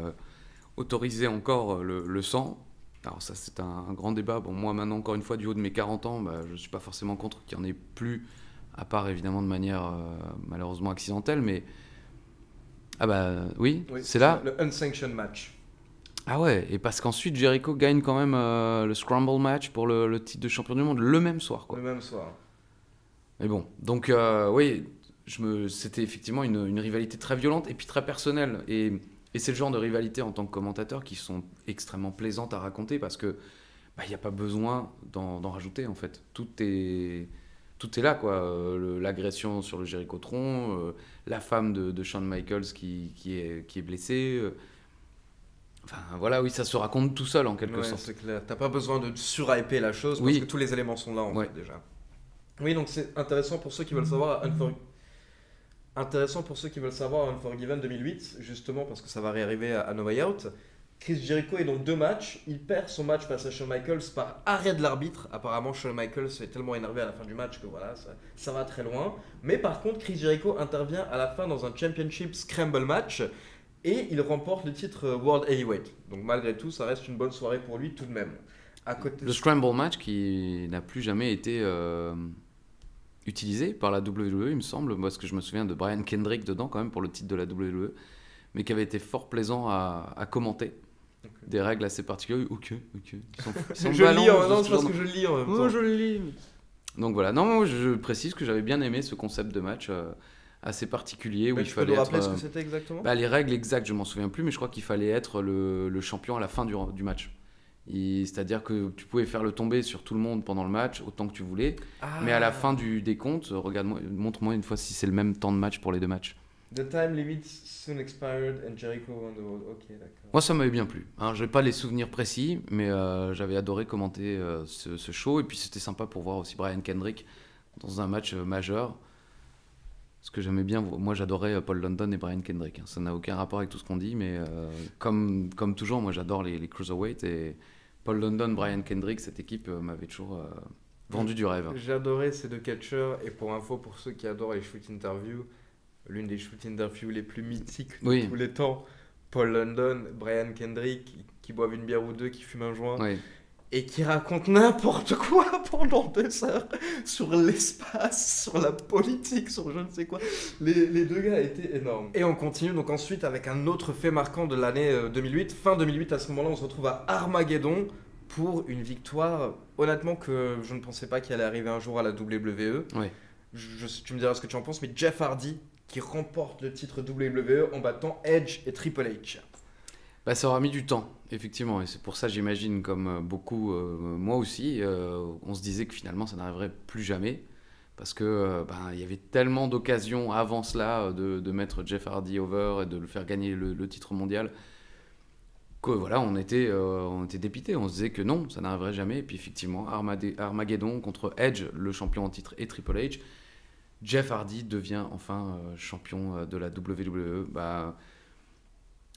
autorisait encore le sang. Alors ça, c'est un grand débat. Bon, moi, maintenant, encore une fois, du haut de mes 40 ans, je ne suis pas forcément contre qu'il n'y en ait plus, à part, évidemment, de manière malheureusement accidentelle, mais... oui, c'est là. Le unsanctioned match. Ah ouais, et parce qu'ensuite Jericho gagne quand même le Scramble match pour le titre de champion du monde le même soir, quoi. Le même soir. Mais bon, donc c'était effectivement une rivalité très violente et puis très personnelle. Et c'est le genre de rivalité en tant que commentateur qui sont extrêmement plaisantes à raconter parce que il n'y a pas besoin d'en rajouter en fait. Tout est là, quoi. L'agression sur le Jericho-tron, la femme de Shawn Michaels qui est blessée. Ça se raconte tout seul en quelque sorte. C'est clair. T'as pas besoin de surhyper la chose parce que tous les éléments sont là en fait déjà. Oui, donc c'est intéressant pour ceux qui veulent savoir. Intéressant pour ceux qui veulent savoir Unforgiven 2008, justement parce que ça va réarriver à No Way Out. Chris Jericho est dans 2 matchs. Il perd son match face à Shawn Michaels par arrêt de l'arbitre. Apparemment, Shawn Michaels est tellement énervé à la fin du match que voilà, ça va très loin. Mais par contre, Chris Jericho intervient à la fin dans un Championship Scramble match et il remporte le titre World Heavyweight. Donc malgré tout, ça reste une bonne soirée pour lui tout de même. À côté Le Scramble match qui n'a plus jamais été utilisé par la WWE, il me semble. Moi, parce que je me souviens de Brian Kendrick dedans, quand même, pour le titre de la WWE, mais qui avait été fort plaisant à commenter. Okay. Des règles assez particulières. Ok. Ils sont je lis en même temps, c'est parce que je lis en même temps. Oh, je le lis. Donc voilà. Non, je précise que j'avais bien aimé ce concept de match assez particulier où il fallait être. Tu peux nous rappeler ce que c'était exactement ? Les règles exactes, je m'en souviens plus, mais je crois qu'il fallait être le champion à la fin du match. C'est-à-dire que tu pouvais faire le tomber sur tout le monde pendant le match autant que tu voulais, mais à la fin du décompte, montre-moi une fois si c'est le même temps de match pour les 2 matchs. The time limit soon expired and Jericho won the world. Ok, d'accord. Moi, ça m'avait bien plu. Je n'ai pas les souvenirs précis, mais j'avais adoré commenter ce show, et puis c'était sympa pour voir aussi Brian Kendrick dans un match majeur. Ce que j'aimais bien, moi j'adorais Paul London et Brian Kendrick. Ça n'a aucun rapport avec tout ce qu'on dit, mais comme toujours, moi j'adore les cruiserweights, et Paul London, Brian Kendrick, cette équipe m'avait toujours vendu du rêve. J'ai adoré ces 2 catcheurs, et pour info, pour ceux qui adorent les shoot interviews, l'une des shoot interviews les plus mythiques de tous les temps, Paul London, Brian Kendrick, qui boivent une bière ou 2, qui fument un joint, et qui racontent n'importe quoi pendant 2 heures sur l'espace, sur la politique, sur je ne sais quoi. Les 2 gars étaient énormes. Et on continue donc ensuite avec un autre fait marquant de l'année 2008. Fin 2008, à ce moment-là, on se retrouve à Armageddon pour une victoire, honnêtement, que je ne pensais pas qu'il allait arriver un jour à la WWE. Tu me diras ce que tu en penses, mais Jeff Hardy qui remporte le titre WWE en battant Edge et Triple H. Ça aura mis du temps, effectivement, et c'est pour ça, j'imagine, comme beaucoup, moi aussi, on se disait que finalement ça n'arriverait plus jamais, parce que y avait tellement d'occasions avant cela de mettre Jeff Hardy over et de le faire gagner le titre mondial, que voilà, on était dépités, on se disait que non, ça n'arriverait jamais, et puis effectivement, Armageddon contre Edge, le champion en titre, et Triple H, Jeff Hardy devient enfin champion de la WWE.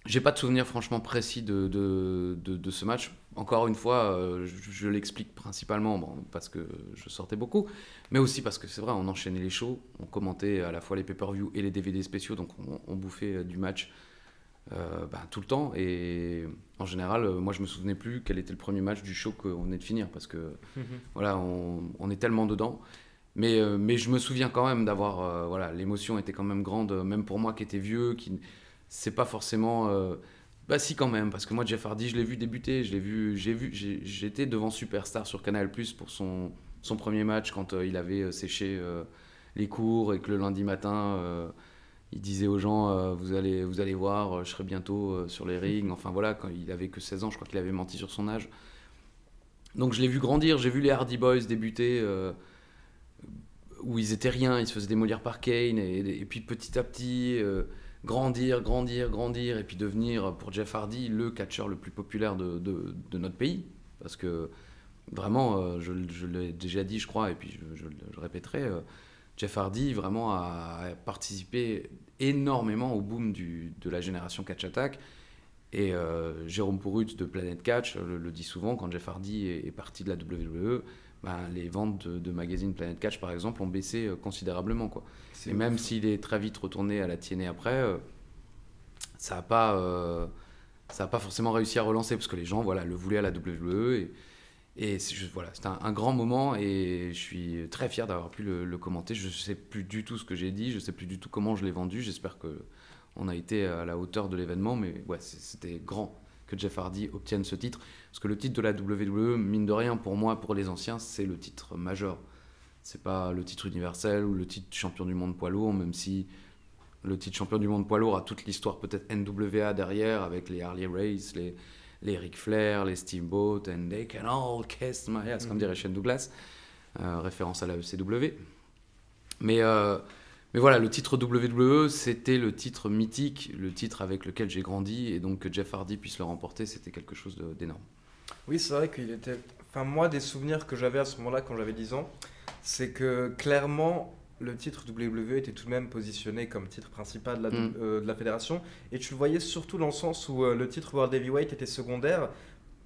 J'ai pas de souvenir franchement précis de ce match. Encore une fois, je l'explique principalement parce que je sortais beaucoup, mais aussi parce que c'est vrai, on enchaînait les shows, on commentait à la fois les pay-per-view et les DVD spéciaux, donc on bouffait du match tout le temps. Et en général, moi je me souvenais plus quel était le premier match du show qu'on venait de finir, parce que voilà, on est tellement dedans. Mais je me souviens quand même d'avoir... l'émotion était quand même grande, même pour moi qui était vieux, c'est pas forcément... si quand même, parce que moi Jeff Hardy, je l'ai vu débuter, j'étais devant Superstar sur Canal+ pour son premier match quand il avait séché les cours, et que le lundi matin, il disait aux gens vous allez voir, je serai bientôt sur les rings. Enfin voilà, quand il avait que 16 ans, je crois qu'il avait menti sur son âge. Donc je l'ai vu grandir, j'ai vu les Hardy Boys débuter... où ils étaient rien, ils se faisaient démolir par Kane, et puis petit à petit grandir, et puis devenir pour Jeff Hardy le catcheur le plus populaire de notre pays, parce que vraiment, je l'ai déjà dit je crois, et puis je le répéterai, Jeff Hardy vraiment a participé énormément au boom de la génération Catch Attack, et Jérôme Pourrut de Planet Catch le dit souvent, quand Jeff Hardy est parti de la WWE, les ventes de magazine Planet Catch par exemple ont baissé considérablement, quoi. Et même s'il est très vite retourné à la TNA après, ça n'a pas forcément réussi à relancer, parce que les gens le voulaient à la WWE, et c'était un grand moment, et je suis très fier d'avoir pu le commenter. Je ne sais plus du tout ce que j'ai dit, je ne sais plus du tout comment je l'ai vendu. J'espère qu'on a été à la hauteur de l'événement, mais c'était grand que Jeff Hardy obtienne ce titre, parce que le titre de la WWE, mine de rien, pour moi, pour les anciens, c'est le titre majeur. C'est pas le titre universel ou le titre champion du monde poids lourd, même si le titre champion du monde poids lourd a toute l'histoire peut-être NWA derrière, avec les Harley Race, les Ric Flair, les Steamboat, and they can all kiss my ass, comme dirait Shane Douglas, référence à la ECW. Mais voilà, le titre WWE, c'était le titre mythique, le titre avec lequel j'ai grandi, et donc que Jeff Hardy puisse le remporter, c'était quelque chose d'énorme. Oui, c'est vrai qu'il était... Enfin, moi, des souvenirs que j'avais à ce moment-là, quand j'avais 10 ans, c'est que clairement, le titre WWE était tout de même positionné comme titre principal de la fédération. Et tu le voyais surtout dans le sens où le titre World Heavyweight était secondaire.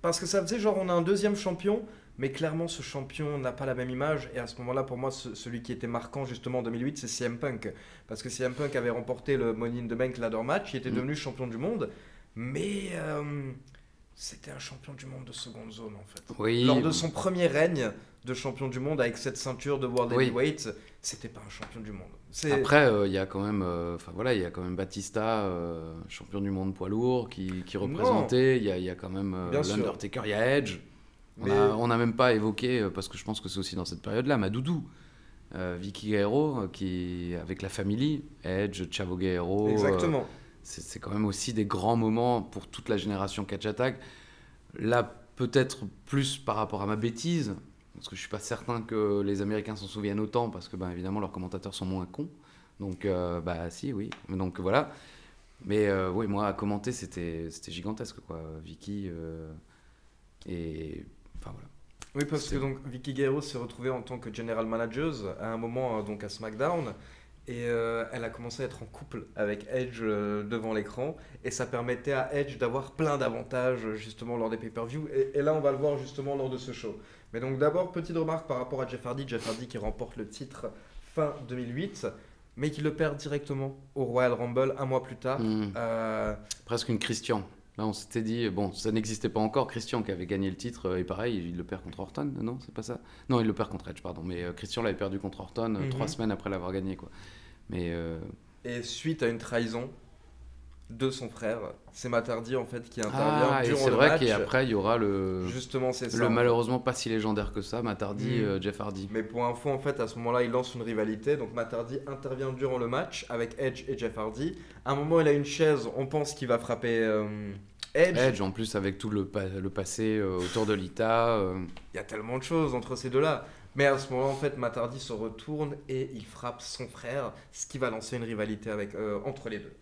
Parce que ça faisait genre, on a un deuxième champion, mais clairement, ce champion n'a pas la même image. Et à ce moment-là, pour moi, celui qui était marquant justement en 2008, c'est CM Punk. Parce que CM Punk avait remporté le Money in the Bank Ladder Match, il était devenu champion du monde. Mais c'était un champion du monde de seconde zone, en fait. Oui. Lors de son premier règne de champion du monde avec cette ceinture de World Heavyweight, c'était pas un champion du monde. Après, il y a quand même, il y a quand même Batista, champion du monde poids lourd, qui représentait. Il y a quand même l'Undertaker, il y a Edge. On n'a même pas évoqué, parce que je pense que c'est aussi dans cette période-là, Madoudou. Vicky Guerrero, qui avec la famille, Edge, Chavo Guerrero. Exactement. C'est quand même aussi des grands moments pour toute la génération Catch Attack. Là, peut-être plus par rapport à ma bêtise, parce que je suis pas certain que les Américains s'en souviennent autant, parce que évidemment leurs commentateurs sont moins cons. Donc si, oui. Donc voilà. Mais oui, moi à commenter c'était gigantesque quoi. Vicky et enfin voilà. Oui, parce que donc Vicky Guerrero s'est retrouvée en tant que general manager à un moment donc à SmackDown. Et elle a commencé à être en couple avec Edge devant l'écran. Et ça permettait à Edge d'avoir plein d'avantages justement lors des pay-per-view. Et là, on va le voir justement lors de ce show. Mais donc d'abord, petite remarque par rapport à Jeff Hardy. Jeff Hardy qui remporte le titre fin 2008, mais qui le perd directement au Royal Rumble un mois plus tard. Presque une Christian. Là, on s'était dit, bon, ça n'existait pas encore, Christian qui avait gagné le titre, et pareil, il le perd contre Orton, non, c'est pas ça? Non, il le perd contre Edge, pardon, mais Christian l'avait perdu contre Orton 3 semaines après l'avoir gagné, quoi. Mais Et suite à une trahison de son frère, c'est Matt Hardy en fait qui intervient durant le match. C'est vrai qu'après il y aura Justement, c'est ça. Le malheureusement pas si légendaire que ça, Matt Hardy, Jeff Hardy. Mais pour info, en fait, à ce moment-là, il lance une rivalité. Donc Matt Hardy intervient durant le match avec Edge et Jeff Hardy. À un moment, il a une chaise. On pense qu'il va frapper Edge. Edge, en plus avec tout le passé autour de Lita. Il y a tellement de choses entre ces deux-là. Mais à ce moment-là, en fait, Matt Hardy se retourne et il frappe son frère, ce qui va lancer une rivalité entre les deux.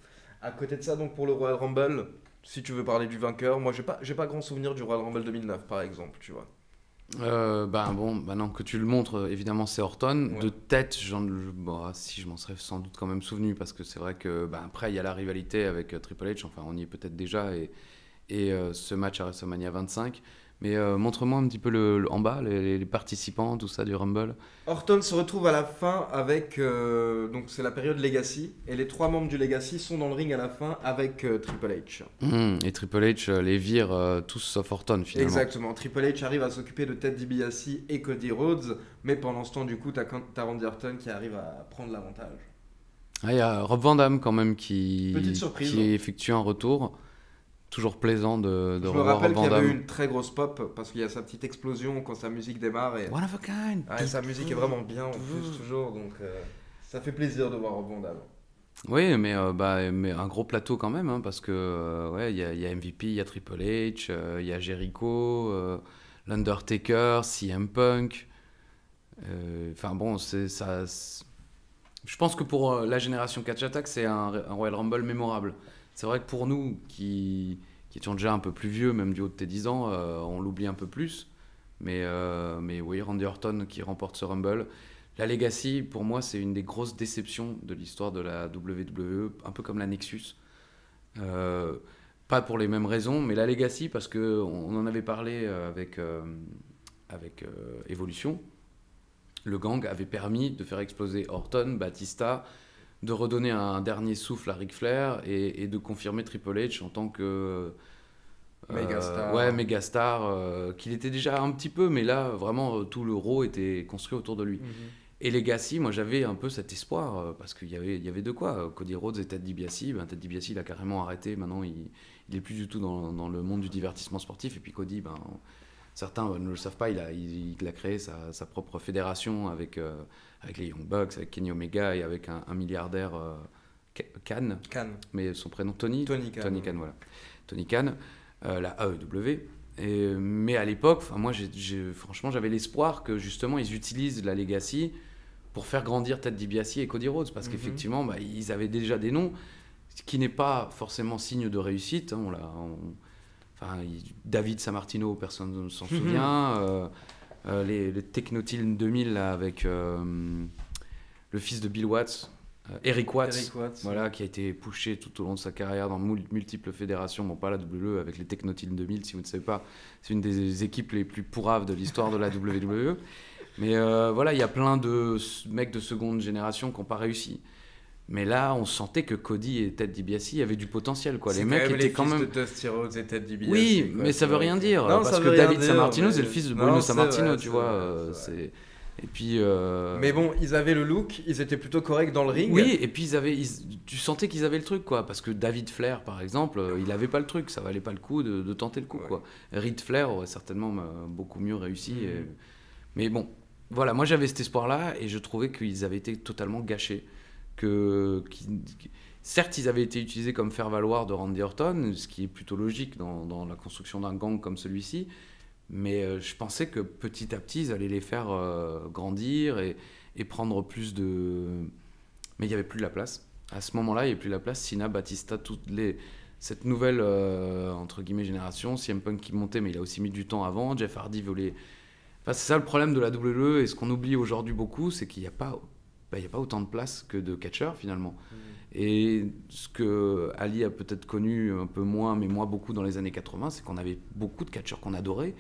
À côté de ça, donc pour le Royal Rumble, si tu veux parler du vainqueur, moi j'ai pas grand souvenir du Royal Rumble 2009 par exemple, tu vois. Maintenant que tu le montres, évidemment c'est Orton. Ouais. De tête, si je m'en serais sans doute quand même souvenu, parce que c'est vrai que après il y a la rivalité avec Triple H, enfin on y est peut-être déjà, et ce match à WrestleMania 25. Mais montre-moi un petit peu en bas, les participants, tout ça du Rumble. Orton se retrouve à la fin avec, donc c'est la période Legacy, et les 3 membres du Legacy sont dans le ring à la fin avec Triple H. Et Triple H les vire tous sauf Orton finalement. Exactement, Triple H arrive à s'occuper de Ted DiBiase et Cody Rhodes, mais pendant ce temps du coup t'as Randy Orton qui arrive à prendre l'avantage. Il y a Rob Van Dam quand même Petite surprise, qui effectue un retour. Toujours plaisant de je me revoir rappelle qu'il y Van avait Damme. eu une très grosse pop parce qu'il y a sa petite explosion quand sa musique démarre et One of a kind. sa musique est vraiment bien en plus toujours, donc ça fait plaisir de voir Van Damme. Oui, mais un gros plateau quand même, parce que il y a MVP, il y a Triple H, il y a Jericho, l'Undertaker, CM Punk. C'est ça. Je pense que pour la génération Catch Attack, c'est un Royal Rumble mémorable. C'est vrai que pour nous, qui étions déjà un peu plus vieux, même du haut de tes 10 ans, on l'oublie un peu plus. Mais oui, Randy Orton qui remporte ce Rumble. La Legacy, pour moi, c'est une des grosses déceptions de l'histoire de la WWE, un peu comme la Nexus. Pas pour les mêmes raisons, mais la Legacy, parce qu'on en avait parlé avec Evolution. Le gang avait permis de faire exploser Orton, Batista, de redonner un dernier souffle à Ric Flair et de confirmer Triple H en tant que mégastar, qu'il était déjà un petit peu, mais là vraiment tout le Raw était construit autour de lui. Et Legacy, moi j'avais un peu cet espoir parce qu'il y avait de quoi. Cody Rhodes et Ted DiBiase, Ted DiBiase il a carrément arrêté, maintenant il est plus du tout dans le monde du divertissement sportif, et puis Cody, certains ne le savent pas, il a créé sa propre fédération avec les Young Bucks, avec Kenny Omega et avec un milliardaire Khan, mais son prénom Tony Khan, voilà. Tony Khan, la AEW. Mais à l'époque, moi, franchement, j'avais l'espoir que justement ils utilisent la Legacy pour faire grandir Ted DiBiase et Cody Rhodes, parce qu'effectivement, ils avaient déjà des noms, ce qui n'est pas forcément signe de réussite. David Sammartino, personne ne s'en souvient. les Technotil 2000 là, avec le fils de Bill Watts, Eric Watts, voilà, qui a été pushé tout au long de sa carrière dans multiples fédérations, bon pas la WWE, avec les Technotil 2000, si vous ne savez pas, c'est une des équipes les plus pourraves de l'histoire de la WWE. Mais voilà, il y a plein de mecs de seconde génération qui n'ont pas réussi. Mais là, on sentait que Cody et Ted DiBiase avaient du potentiel, quoi. Les mecs étaient quand même. De Dusty Rhodes et Ted DiBiase. Oui, quoi, mais ça veut rien dire. Non, parce que David Sammartino, c'est le fils de Bruno Sammartino, tu vois. Et puis. Mais bon, ils avaient le look, ils étaient plutôt corrects dans le ring. Oui, et puis tu sentais qu'ils avaient le truc, quoi. Parce que David Flair, par exemple, il avait pas le truc. Ça valait pas le coup de tenter le coup, quoi. Reed Flair aurait certainement beaucoup mieux réussi. Mais bon, voilà, moi j'avais cet espoir-là et je trouvais qu'ils avaient été totalement gâchés. Certes, ils avaient été utilisés comme faire-valoir de Randy Orton, ce qui est plutôt logique dans la construction d'un gang comme celui-ci, mais je pensais que petit à petit, ils allaient les faire grandir et prendre plus de... Mais il n'y avait plus de la place. À ce moment-là, il n'y avait plus de la place. Cena, Batista, cette nouvelle, entre guillemets, génération, CM Punk qui montait, mais il a aussi mis du temps avant, Jeff Hardy voulait... Enfin, c'est ça le problème de la WWE, et ce qu'on oublie aujourd'hui beaucoup, c'est qu'il n'y a pas... il n'y a pas autant de place que de catcheurs finalement. Et ce que Ali a peut-être connu un peu moins, mais moi beaucoup dans les années 80, c'est qu'on avait beaucoup de catcheurs qu'on adorait,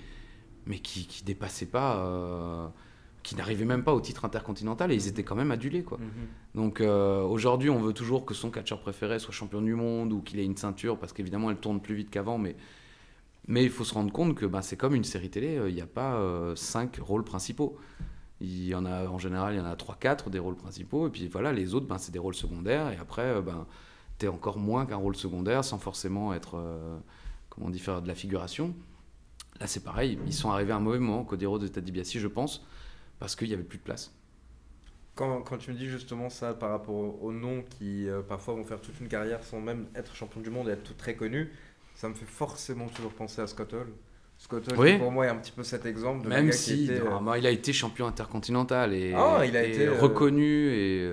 mais qui dépassaient pas, qui n'arrivaient même pas au titre intercontinental, et ils étaient quand même adulés, quoi. Donc aujourd'hui, on veut toujours que son catcheur préféré soit champion du monde ou qu'il ait une ceinture, parce qu'évidemment, elle tourne plus vite qu'avant, mais il faut se rendre compte que c'est comme une série télé, il n'y a pas 5 rôles principaux. Il y en a, en général, il y en a 3-4 des rôles principaux, et puis voilà, les autres, c'est des rôles secondaires, et après, t'es encore moins qu'un rôle secondaire, sans forcément être, comment on dit, faire de la figuration. Là, c'est pareil, ils sont arrivés à un mauvais moment, Cody Rhodes et Ted DiBiase, je pense, parce qu'il n'y avait plus de place. Quand tu me dis justement ça par rapport aux noms qui parfois vont faire toute une carrière sans même être champion du monde et être très connus, ça me fait forcément toujours penser à Scott Hall. Scott Hall, qui pour moi est un petit peu cet exemple de même gars si qui était, il a été champion intercontinental et, il a été reconnu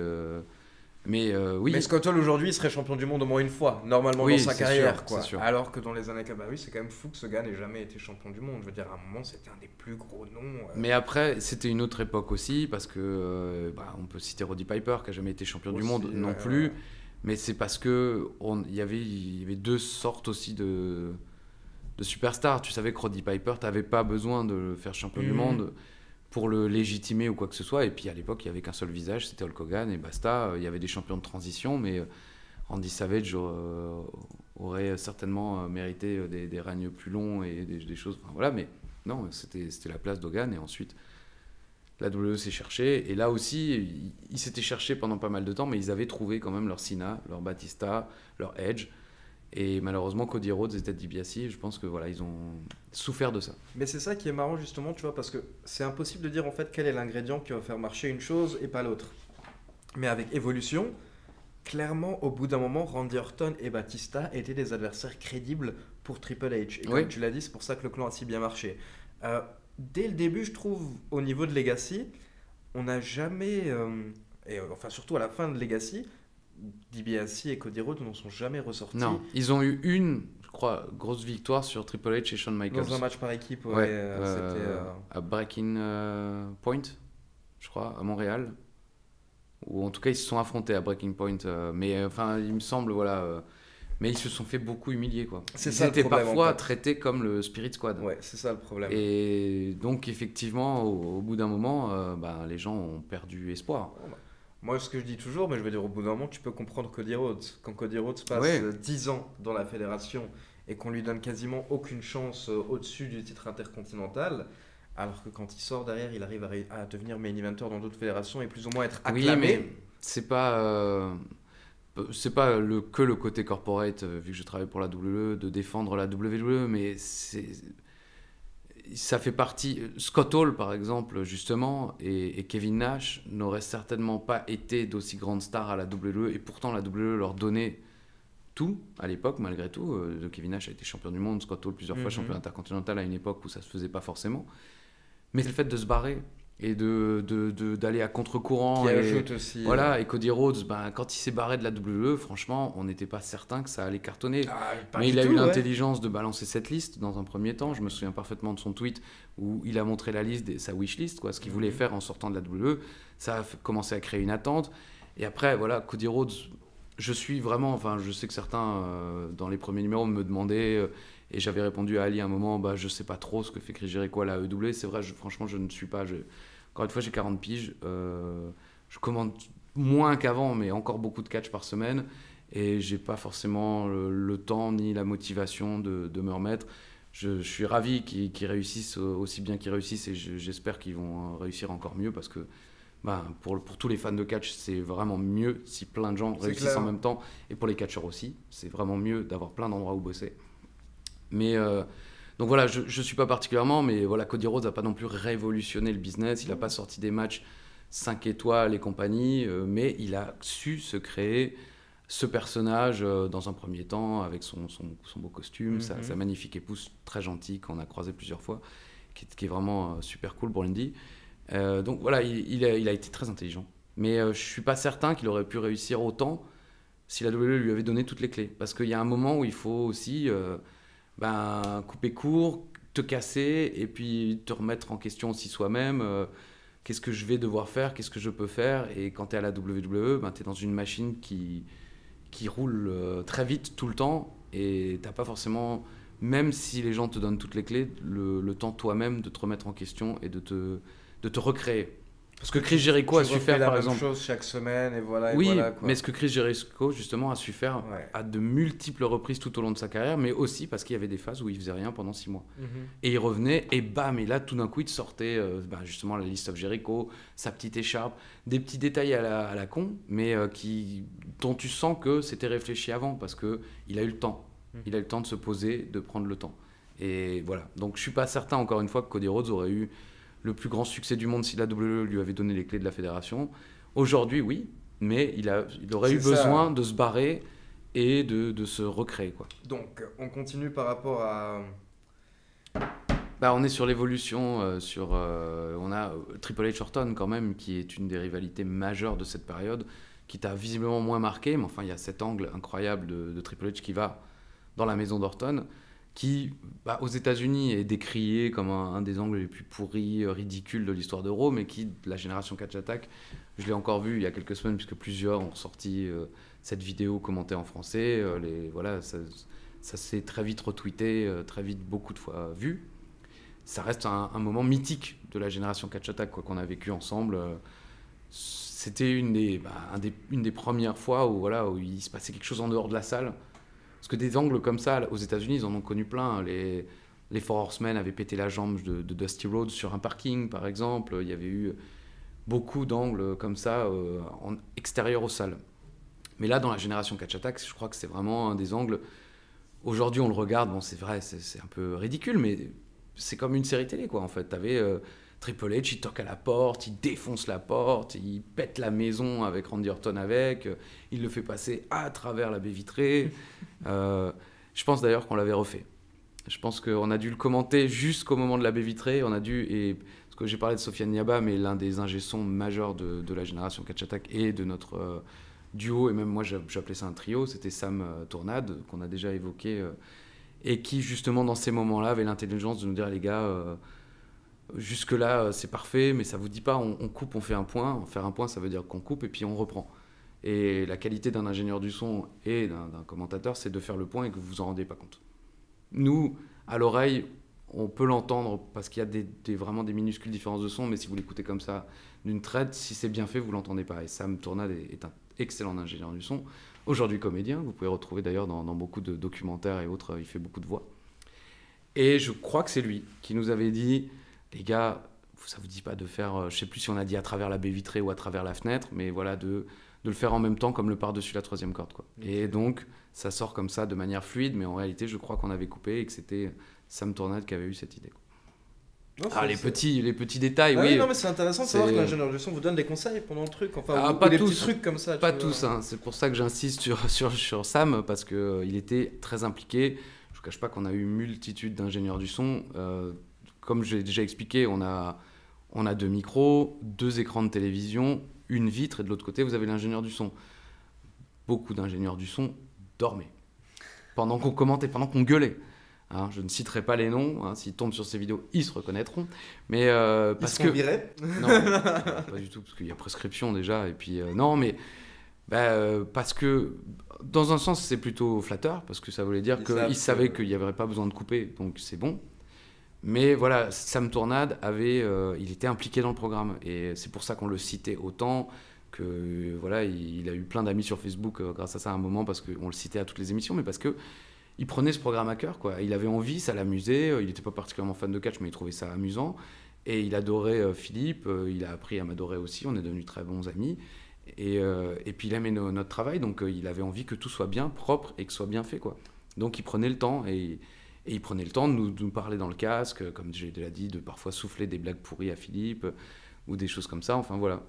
mais oui. Mais Scott Hall aujourd'hui il serait champion du monde au moins une fois normalement dans sa carrière, sûr, quoi. Sûr. Alors que dans les années oui, c'est quand même fou que ce gars n'ait jamais été champion du monde. Je veux dire, à un moment c'était un des plus gros noms. Mais après c'était une autre époque aussi, parce que on peut citer Roddy Piper qui a jamais été champion du monde non plus. Mais c'est parce que il y avait deux sortes aussi de superstar. Tu savais que Roddy Piper, t'avais pas besoin de le faire champion du monde pour le légitimer ou quoi que ce soit. Et puis à l'époque, il y avait qu'un seul visage, c'était Hulk Hogan et basta. Il y avait des champions de transition, mais Randy Savage aurait certainement mérité des règnes plus longs et des choses. Enfin, voilà, mais non, c'était la place d'Hogan, et ensuite la WWE s'est cherchée. Et là aussi, ils s'étaient cherchés pendant pas mal de temps, mais ils avaient trouvé quand même leur Cena, leur Batista, leur Edge. Et malheureusement, Cody Rhodes et Ted DiBiase, je pense que voilà, ils ont souffert de ça. Mais c'est ça qui est marrant justement, tu vois, parce que c'est impossible de dire en fait quel est l'ingrédient qui va faire marcher une chose et pas l'autre. Mais avec Evolution, clairement, au bout d'un moment, Randy Orton et Batista étaient des adversaires crédibles pour Triple H. Et comme tu l'as dit, c'est pour ça que le clan a si bien marché. Dès le début, je trouve, au niveau de Legacy, on n'a jamais, enfin surtout à la fin de Legacy, DiBiase et Cody Rhodes n'en sont jamais ressortis. Non, ils ont eu une, je crois, grosse victoire sur Triple H et Shawn Michaels. Dans un match par équipe, c'était à Breaking Point, je crois, à Montréal. Ou en tout cas, ils se sont affrontés à Breaking Point. Mais enfin, il me semble, voilà. Mais ils se sont fait beaucoup humilier, quoi. Ils étaient parfois traités comme le Spirit Squad. Ouais, c'est ça le problème. Et donc, effectivement, au bout d'un moment, les gens ont perdu espoir. Moi, ce que je dis toujours, mais je veux dire, au bout d'un moment, tu peux comprendre Cody Rhodes. Quand Cody Rhodes passe 10 ans dans la fédération et qu'on lui donne quasiment aucune chance au-dessus du titre intercontinental, alors que quand il sort derrière, il arrive à devenir main eventer dans d'autres fédérations et plus ou moins être acclamé. Oui, mais c'est pas que le côté corporate, vu que je travaille pour la WWE, de défendre la WWE, mais ça fait partie. Scott Hall, par exemple, justement, et Kevin Nash n'auraient certainement pas été d'aussi grandes stars à la WWE, et pourtant la WWE leur donnait tout à l'époque, malgré tout. Kevin Nash a été champion du monde, Scott Hall plusieurs fois champion intercontinental à une époque où ça se faisait pas forcément. Mais c'est le fait de se barrer et d'aller à contre-courant. Qui et, ajoute aussi. Voilà, et Cody Rhodes, quand il s'est barré de la WWE, franchement, on n'était pas certain que ça allait cartonner. Mais il a eu l'intelligence de balancer cette liste dans un premier temps. Je me souviens parfaitement de son tweet où il a montré la liste, sa wishlist, ce qu'il voulait faire en sortant de la WWE. Ça a commencé à créer une attente. Et après, voilà, Cody Rhodes, je suis vraiment, je sais que certains, dans les premiers numéros, me demandaient, et j'avais répondu à Ali à un moment, je sais pas trop ce que fait Chris Jericho à la EW. C'est vrai, franchement, je ne suis pas... Encore une fois, j'ai 40 piges. Je commande moins qu'avant, mais encore beaucoup de catch par semaine. Et j'ai pas forcément le temps ni la motivation de me remettre. Je suis ravi qu'ils réussissent aussi bien qu'ils réussissent, et j'espère qu'ils vont réussir encore mieux, parce que pour tous les fans de catch, c'est vraiment mieux si plein de gens réussissent en même temps, et pour les catcheurs aussi, c'est vraiment mieux d'avoir plein d'endroits où bosser. Mais donc voilà, je suis pas particulièrement, mais voilà, Cody Rhodes n'a pas non plus révolutionné le business, il n'a pas sorti des matchs 5 étoiles et compagnie, mais il a su se créer ce personnage dans un premier temps, avec son beau costume, sa magnifique épouse très gentille qu'on a croisée plusieurs fois, qui est vraiment super cool, Brandy. Donc voilà, il a été très intelligent. Mais je suis pas certain qu'il aurait pu réussir autant si la WWE lui avait donné toutes les clés. Parce qu'il y a un moment où il faut aussi couper court, te casser, et puis te remettre en question aussi soi-même. Qu'est-ce que je vais devoir faire, qu'est-ce que je peux faire. Et quand tu es à la WWE, tu es dans une machine qui roule très vite tout le temps, et t'as pas forcément, même si les gens te donnent toutes les clés, le temps toi-même de te remettre en question et de te recréer. Parce que Chris Jericho a su faire, par exemple, la même chose chaque semaine, et voilà. Oui, et voilà, quoi. mais ce que Chris Jericho justement a su faire à de multiples reprises tout au long de sa carrière, mais aussi parce qu'il y avait des phases où il faisait rien pendant 6 mois. Et il revenait, et bam, et là tout d'un coup il te sortait justement la liste of Jericho, sa petite écharpe, des petits détails à la con, mais dont tu sens que c'était réfléchi avant, parce que il a eu le temps. Il a eu le temps de se poser, de prendre le temps. Et voilà. Donc je suis pas certain, encore une fois, que Cody Rhodes aurait eu le plus grand succès du monde si la WWE lui avait donné les clés de la fédération. Aujourd'hui, oui, mais il aurait eu besoin de se barrer et de se recréer, quoi. Donc, on continue par rapport à... On est sur l'évolution, on a Triple H Orton quand même, qui est une des rivalités majeures de cette période, qui t'a visiblement moins marqué, mais enfin il y a cet angle incroyable de Triple H qui va dans la maison d'Orton, qui, aux États-Unis, est décrié comme un des angles les plus pourris, ridicules de l'histoire de Raw, mais qui, la génération Catch Attack, je l'ai encore vu il y a quelques semaines, puisque plusieurs ont sorti cette vidéo commentée en français. Ça s'est très vite retweeté, très vite, beaucoup de fois vu. Ça reste un moment mythique de la génération Catch Attack, qu'on a vécu ensemble. C'était une des premières fois où il se passait quelque chose en dehors de la salle. Parce que des angles comme ça, aux États-Unis, ils en ont connu plein. Les Four Horsemen avaient pété la jambe de Dusty Rhodes sur un parking, par exemple. Il y avait eu beaucoup d'angles comme ça en extérieur aux salles. Mais là, dans la génération Catch Attack, je crois que c'est vraiment un des angles. Aujourd'hui, on le regarde, c'est vrai, c'est un peu ridicule, mais c'est comme une série télé, quoi, en fait. T'avais Triple H, il toque à la porte, il défonce la porte, il pète la maison avec Randy Orton il le fait passer à travers la baie vitrée. Je pense d'ailleurs qu'on l'avait refait. Je pense qu'on a dû le commenter jusqu'au moment de la baie vitrée. Parce que j'ai parlé de Sofiane Niaba, mais l'un des ingé-sons majeurs de la génération Catch Attack et de notre duo, et même moi j'appelais ça un trio, c'était Sam Tournade, qu'on a déjà évoqué, et qui justement dans ces moments-là avait l'intelligence de nous dire: les gars, jusque-là c'est parfait, mais ça vous dit pas, on coupe, on fait un point. Faire un point, ça veut dire qu'on coupe et puis on reprend. Et la qualité d'un ingénieur du son et d'un commentateur, c'est de faire le point et que vous vous en rendez pas compte. Nous, à l'oreille, on peut l'entendre parce qu'il y a vraiment des minuscules différences de son, mais si vous l'écoutez comme ça d'une traite, si c'est bien fait, vous l'entendez pas. Et Sam Tournade est un excellent ingénieur du son, aujourd'hui comédien. Vous pouvez retrouver d'ailleurs dans beaucoup de documentaires et autres, il fait beaucoup de voix. Et je crois que c'est lui qui nous avait dit: les gars, ça vous dit pas de faire, je sais plus si on a dit à travers la baie vitrée ou à travers la fenêtre, mais voilà, de le faire en même temps comme le par-dessus la troisième corde, quoi. Et donc, ça sort comme ça de manière fluide, mais en réalité, je crois qu'on avait coupé et que c'était Sam Tournade qui avait eu cette idée, quoi. Non, les petits détails, oui. Non, mais c'est intéressant de savoir que l'ingénieur du son vous donne des conseils pendant le truc, enfin, pas des tous, petits trucs comme ça. Pas tous, hein. C'est pour ça que j'insiste sur Sam, parce qu'il était très impliqué. Je ne vous cache pas qu'on a eu multitude d'ingénieurs du son. Comme j'ai déjà expliqué, on a On a 2 micros, 2 écrans de télévision, une vitre, et de l'autre côté, vous avez l'ingénieur du son. Beaucoup d'ingénieurs du son dormaient pendant qu'on commentait, pendant qu'on gueulait. Hein, je ne citerai pas les noms, hein, s'ils tombent sur ces vidéos, ils se reconnaîtront. Mais parce que non, pas du tout, parce qu'il y a prescription déjà. Et puis non, mais parce que dans un sens, c'est plutôt flatteur, parce que ça voulait dire qu'ils savaient qu'il n'y avait pas besoin de couper, donc c'est bon. Mais voilà, Sam Tournade il était impliqué dans le programme, et c'est pour ça qu'on le citait autant. Que voilà, il a eu plein d'amis sur Facebook grâce à ça à un moment, parce qu'on le citait à toutes les émissions, mais parce que il prenait ce programme à cœur, quoi. Il avait envie, ça l'amusait. Il n'était pas particulièrement fan de catch, mais il trouvait ça amusant. Et il adorait Philippe. Il a appris à m'adorer aussi. On est devenus très bons amis. Et puis il aimait notre travail, donc il avait envie que tout soit bien propre et que ce soit bien fait, quoi. Donc il prenait le temps, et il prenait le temps de nous parler dans le casque, comme j'ai déjà dit, de parfois souffler des blagues pourries à Philippe ou des choses comme ça. Enfin voilà.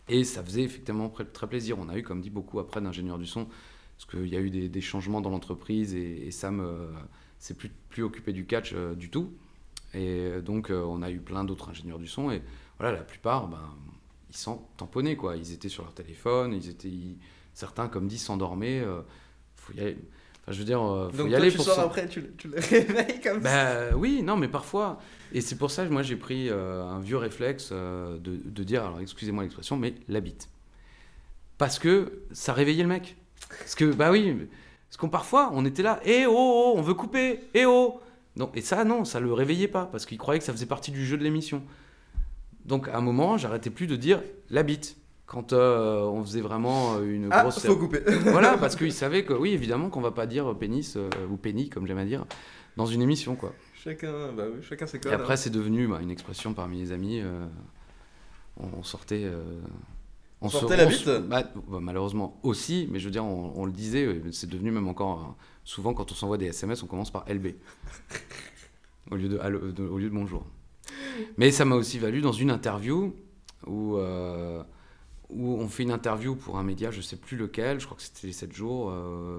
Et ça faisait effectivement très plaisir. On a eu, comme dit, beaucoup après d'ingénieurs du son, parce qu'il y a eu des changements dans l'entreprise, et Sam s'est plus occupé du catch du tout. Et donc on a eu plein d'autres ingénieurs du son, et voilà, la plupart, ils s'en tamponnaient, quoi. Ils étaient sur leur téléphone, certains, comme dit, s'endormaient. Faut y aller. Enfin, je veux dire, faut donc y toi, aller tu pour sors ça. après, tu le réveilles comme ça. Oui, non, mais parfois. Et c'est pour ça que moi j'ai pris un vieux réflexe de dire, alors excusez-moi l'expression, mais la bite. Parce que ça réveillait le mec. Parce que, oui, parce qu'on parfois, on était là, on veut couper, Non, et ça, non, ça le réveillait pas, parce qu'il croyait que ça faisait partie du jeu de l'émission. Donc à un moment, j'arrêtais plus de dire la bite. Quand on faisait vraiment une grosse... faut couper. Voilà, parce qu'il savait que, oui, évidemment, qu'on va pas dire pénis ou penny, comme j'aime à dire, dans une émission, quoi. Chacun ses codes. Et après, c'est devenu une expression parmi les amis. On sortait... on sortait la bite malheureusement aussi, mais je veux dire, on le disait, c'est devenu même encore... souvent, quand on s'envoie des SMS, on commence par LB. au lieu de bonjour. Mais ça m'a aussi valu dans une interview où on fait une interview pour un média, je sais plus lequel, je crois que c'était les 7 jours,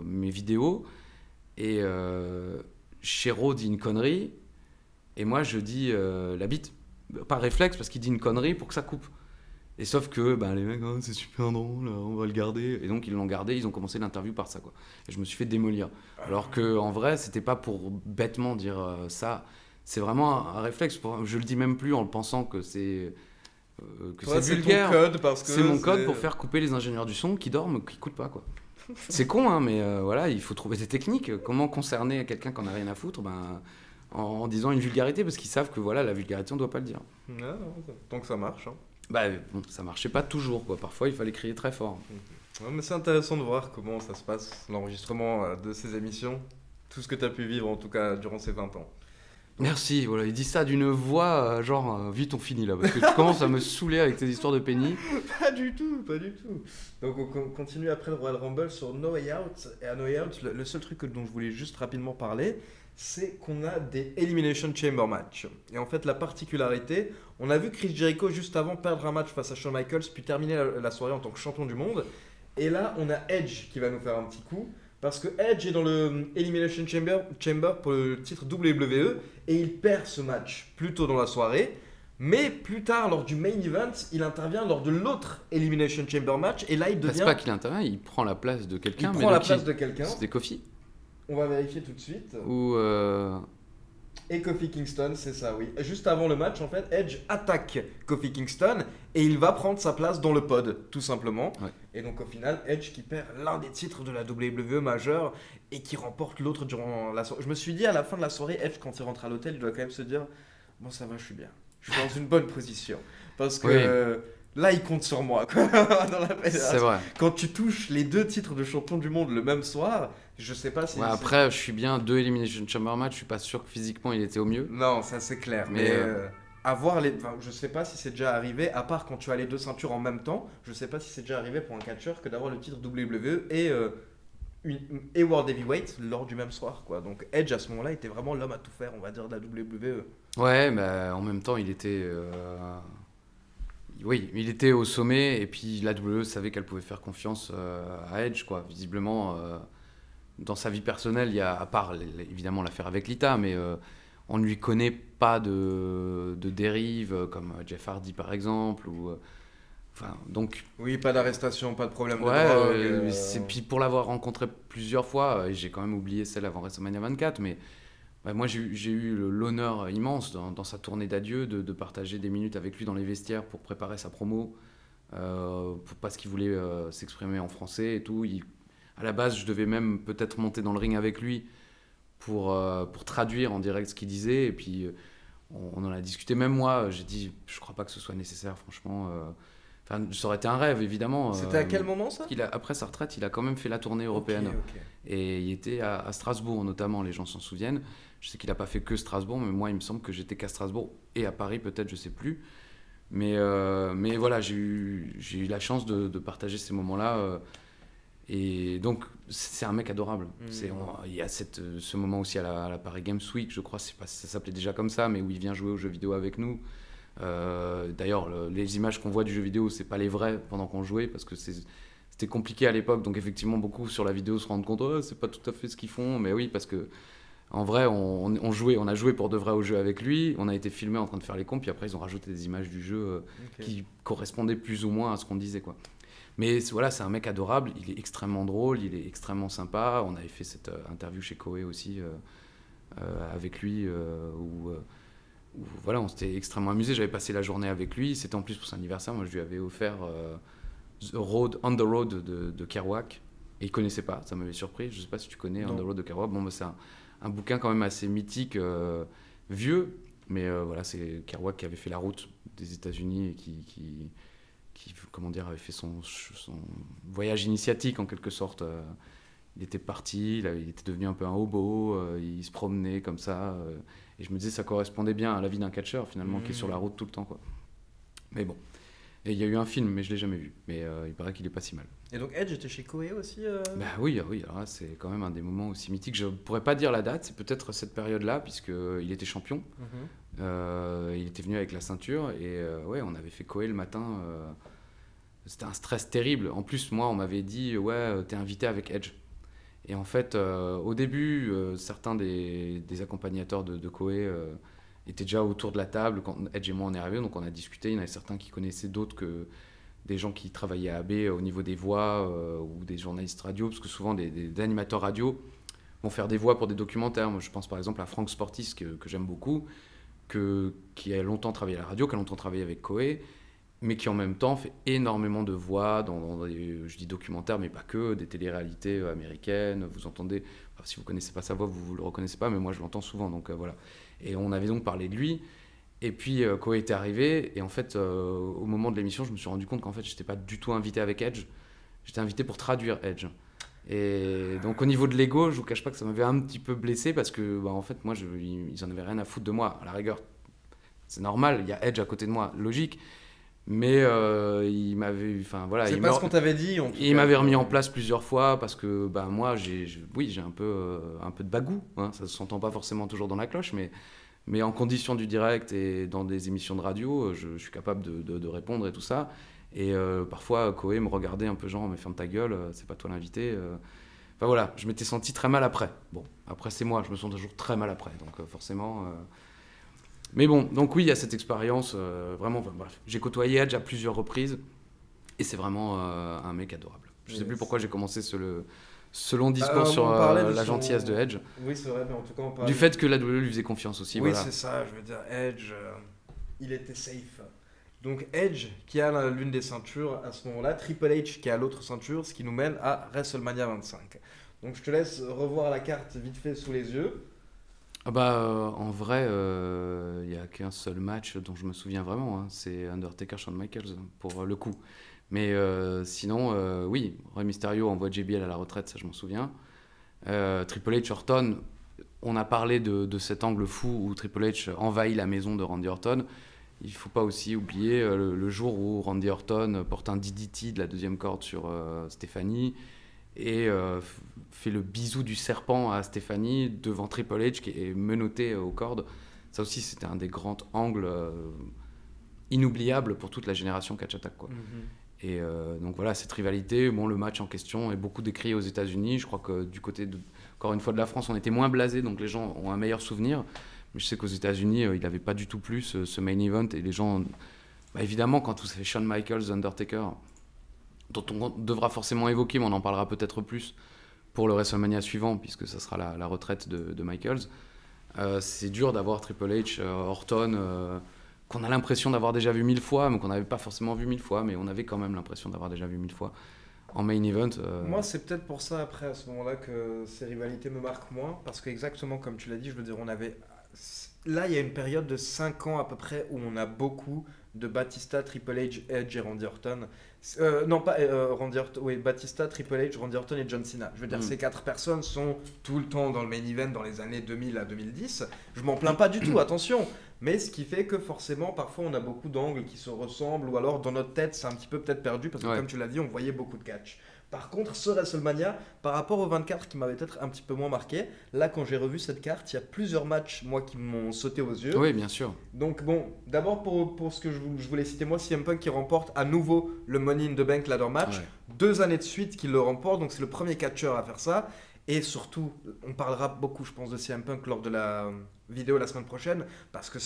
mes vidéos, et Chéreau dit une connerie, et moi je dis la bite, par réflexe, parce qu'il dit une connerie pour que ça coupe. Et sauf que les mecs, c'est super drôle, on va le garder. Et donc ils l'ont gardé, ils ont commencé l'interview par ça, quoi. Et je me suis fait démolir. Alors qu'en vrai, c'était pas pour bêtement dire ça, c'est vraiment un réflexe. Je le dis même plus en le pensant que c'est... c'est vulgaire. C'est mon code pour faire couper les ingénieurs du son qui dorment, qui n'écoutent pas, quoi. C'est con, hein, mais voilà, il faut trouver des techniques. Comment concerner quelqu'un qui en a rien à foutre, en disant une vulgarité, parce qu'ils savent que voilà, la vulgarité, on doit pas le dire. Non, tant que ça marche. Ça marchait pas toujours, quoi. Parfois, il fallait crier très fort. Ouais, mais c'est intéressant de voir comment ça se passe, l'enregistrement de ces émissions. Tout ce que tu as pu vivre, en tout cas, durant ces 20 ans. Merci, voilà, il dit ça d'une voix vite on finit là, parce que tu commences à me saouler avec tes histoires de penny. Pas du tout. Donc on continue après le Royal Rumble sur No Way Out. Et à No Way Out, le seul truc dont je voulais juste rapidement parler, c'est qu'on a des Elimination Chamber match. Et en fait, la particularité, on a vu Chris Jericho juste avant perdre un match face à Shawn Michaels, puis terminer la soirée en tant que champion du monde. Et là, on a Edge qui va nous faire un petit coup. Parce que Edge est dans le Elimination Chamber pour le titre WWE et il perd ce match plus tôt dans la soirée. Mais plus tard, lors du main event, il intervient lors de l'autre Elimination Chamber match et là il devient... C'est pas qu'il intervient, il prend la place de quelqu'un. Il prend la place de quelqu'un. C'était Kofi. On va vérifier tout de suite. Ou... Et Kofi Kingston, c'est ça, oui. Juste avant le match, en fait, Edge attaque Kofi Kingston et il va prendre sa place dans le pod, tout simplement. Ouais. Et donc, au final, Edge qui perd l'un des titres de la WWE majeure et qui remporte l'autre durant la soirée. Je me suis dit, à la fin de la soirée, Edge, quand il rentre à l'hôtel, il doit quand même se dire bon, ça va, je suis bien. Je suis dans une bonne position. Parce que là, il compte sur moi, quoi, dans la fédération. C'est vrai. Quand tu touches les 2 titres de champion du monde le même soir, je sais pas si... après, je suis bien 2 Elimination Chamber match, je suis pas sûr que physiquement il était au mieux. Non, ça c'est clair. Mais avoir les... je sais pas si c'est déjà arrivé, à part quand tu as les 2 ceintures en même temps, je sais pas si c'est déjà arrivé pour un catcheur que d'avoir le titre WWE et World Heavyweight lors du même soir, quoi. Donc Edge, à ce moment-là, était vraiment l'homme à tout faire, on va dire, de la WWE. Ouais, mais en même temps, il était... Oui, il était au sommet, et puis la WWE savait qu'elle pouvait faire confiance à Edge, quoi. Visiblement, dans sa vie personnelle, il y a, à part évidemment l'affaire avec Lita, mais on ne lui connaît pas de dérive comme Jeff Hardy par exemple. Donc, oui, pas d'arrestation, pas de problème de drogue. drogue. Puis pour l'avoir rencontré plusieurs fois, et j'ai quand même oublié celle avant WrestleMania 24, mais moi j'ai eu l'honneur immense dans sa tournée d'adieu de partager des minutes avec lui dans les vestiaires pour préparer sa promo, parce qu'il voulait s'exprimer en français et tout. À la base, je devais même peut-être monter dans le ring avec lui pour traduire en direct ce qu'il disait, et puis on en a discuté. Même moi, j'ai dit, je crois pas que ce soit nécessaire, franchement. Enfin, ça aurait été un rêve, évidemment. C'était à quel moment, ça ? Après sa retraite, il a quand même fait la tournée européenne. Okay. Et il était à Strasbourg, notamment, les gens s'en souviennent. Je sais qu'il n'a pas fait que Strasbourg, mais moi, il me semble que j'étais qu'à Strasbourg et à Paris, peut-être, je ne sais plus. Mais voilà, j'ai eu la chance de partager ces moments-là. Et donc, c'est un mec adorable. Il y a ce moment aussi à la Paris Games Week, je crois, ça s'appelait déjà comme ça, mais où il vient jouer aux jeux vidéo avec nous. D'ailleurs, les images qu'on voit du jeu vidéo, c'est pas les vraies pendant qu'on jouait, parce que c'était compliqué à l'époque. Donc effectivement, beaucoup sur la vidéo se rendent compte, c'est pas tout à fait ce qu'ils font. Mais oui, parce que en vrai, on a joué pour de vrai au jeu avec lui. On a été filmé en train de faire les comptes, puis après ils ont rajouté des images du jeu qui correspondaient plus ou moins à ce qu'on disait, quoi. Mais voilà, c'est un mec adorable. Il est extrêmement drôle, il est extrêmement sympa. On avait fait cette interview chez Koei aussi avec lui où voilà, on s'était extrêmement amusé. J'avais passé la journée avec lui. C'était en plus pour son anniversaire. Moi, je lui avais offert On the Road de Kerouac. Et il ne connaissait pas. Ça m'avait surpris. Je ne sais pas si tu connais On the Road de Kerouac. Bon, c'est un bouquin quand même assez mythique, vieux. Mais voilà, c'est Kerouac qui avait fait la route des États-Unis et qui comment dire, avait fait son voyage initiatique en quelque sorte. Il était parti, il était devenu un peu un hobo. Il se promenait comme ça. Et je me disais, ça correspondait bien à la vie d'un catcheur, finalement, qui est sur la route tout le temps, quoi. Mais bon. Et il y a eu un film, mais je ne l'ai jamais vu. Mais il paraît qu'il est pas si mal. Et donc Edge était chez Koei aussi Bah oui, alors là, c'est quand même un des moments aussi mythiques. Je ne pourrais pas dire la date, c'est peut-être cette période-là, puisqu'il était champion. Il était venu avec la ceinture. Et ouais, on avait fait Koei le matin. C'était un stress terrible. En plus, moi, on m'avait dit, ouais, t'es invité avec Edge. Et en fait, au début, certains des accompagnateurs de Koei étaient déjà autour de la table quand Edge et moi on est arrivés, donc on a discuté. Il y en avait certains qui connaissaient, d'autres que des gens qui travaillaient à AB au niveau des voix ou des journalistes radio, parce que souvent des animateurs radio vont faire des voix pour des documentaires. Moi, je pense par exemple à Franck Sportis, que j'aime beaucoup, qui a longtemps travaillé à la radio, qui a longtemps travaillé avec Koei, mais qui en même temps fait énormément de voix dans des, je dis documentaires, mais pas que, des téléréalités américaines. Vous entendez, enfin, si vous ne connaissez pas sa voix, vous ne le reconnaissez pas, mais moi je l'entends souvent, donc voilà. Et on avait donc parlé de lui, et puis Koei était arrivé, et en fait, au moment de l'émission, je me suis rendu compte qu'en fait, je n'étais pas du tout invité avec Edge, j'étais invité pour traduire Edge. Et donc au niveau de l'ego, je ne vous cache pas que ça m'avait un petit peu blessé, parce que en fait, moi, ils en avaient rien à foutre de moi, à la rigueur. C'est normal, il y a Edge à côté de moi, logique. Mais il m'avait, enfin voilà, c'est pas ce qu'on t'avait dit. Il m'avait remis en place plusieurs fois parce que moi j'ai un peu de bagou, hein, ça se s'entend pas forcément toujours dans la cloche, mais en condition du direct et dans des émissions de radio, je suis capable de répondre et tout ça. Et parfois Koei me regardait un peu genre, mais ferme ta gueule, c'est pas toi l'invité. Enfin voilà, je m'étais senti très mal après. Bon, après c'est moi, je me sens toujours très mal après, donc forcément. Mais bon, donc oui, il y a cette expérience, vraiment, bref. J'ai côtoyé Edge à plusieurs reprises, et c'est vraiment un mec adorable. Je ne sais plus pourquoi j'ai commencé ce long discours sur la gentillesse de Edge. Oui, c'est vrai, mais en tout cas, on parlait... Du fait que la WWE lui faisait confiance aussi, oui, voilà. C'est ça, je veux dire, Edge, il était safe. Donc Edge, qui a l'une des ceintures à ce moment-là, Triple H qui a l'autre ceinture, ce qui nous mène à WrestleMania 25. Donc je te laisse revoir la carte vite fait sous les yeux. En vrai, il n'y a qu'un seul match dont je me souviens vraiment, hein, c'est Undertaker Shawn Michaels pour le coup. Mais sinon, oui, Rey Mysterio envoie JBL à la retraite, ça je m'en souviens. Triple H Orton, on a parlé de cet angle fou où Triple H envahit la maison de Randy Orton. Il ne faut pas aussi oublier le jour où Randy Orton porte un DDT de la deuxième corde sur Stéphanie et fait le bisou du serpent à Stéphanie devant Triple H qui est menotté aux cordes. Ça aussi, c'était un des grands angles inoubliables pour toute la génération Catch Attack, quoi. Et donc voilà, cette rivalité, le match en question est beaucoup décrié aux États-Unis. Je crois que du côté, encore une fois, de la France, on était moins blasés, donc les gens ont un meilleur souvenir. Mais je sais qu'aux États-Unis, il n'avait pas du tout plus ce main event. Et les gens, bah, évidemment, quand tout ça fait Shawn Michaels, Undertaker, dont on devra forcément évoquer, mais on en parlera peut-être plus pour le WrestleMania suivant, puisque ça sera la retraite de Michaels. C'est dur d'avoir Triple H, Orton, qu'on a l'impression d'avoir déjà vu 1000 fois, mais qu'on n'avait pas forcément vu 1000 fois, mais on avait quand même l'impression d'avoir déjà vu 1000 fois en main event. Moi, c'est peut-être pour ça, après, à ce moment-là, que ces rivalités me marquent moins, parce que exactement comme tu l'as dit, je veux dire, on avait... Là, il y a une période de 5 ans à peu près où on a beaucoup de Batista, Triple H, Edge et Randy Orton. Non, pas Randy Orton, oui, Batista, Triple H, Randy Orton et John Cena. Je veux dire, ces 4 personnes sont tout le temps dans le main event dans les années 2000 à 2010. Je m'en plains pas du tout, attention. Mais ce qui fait que forcément, parfois, on a beaucoup d'angles qui se ressemblent, ou alors dans notre tête, c'est un petit peu peut-être perdu, parce que comme tu l'as dit, on voyait beaucoup de catch. Par contre, ce WrestleMania, par rapport au 24 qui m'avait peut-être un petit peu moins marqué, là, quand j'ai revu cette carte, il y a plusieurs matchs, moi, qui m'ont sauté aux yeux. Oui, bien sûr. Donc bon, d'abord pour ce que je voulais citer, moi, CM Punk qui remporte à nouveau le Money in the Bank Ladder Match. 2 années de suite qu'il le remporte, donc c'est le premier catcheur à faire ça. Et surtout, on parlera beaucoup, je pense, de CM Punk lors de la vidéo la semaine prochaine, parce que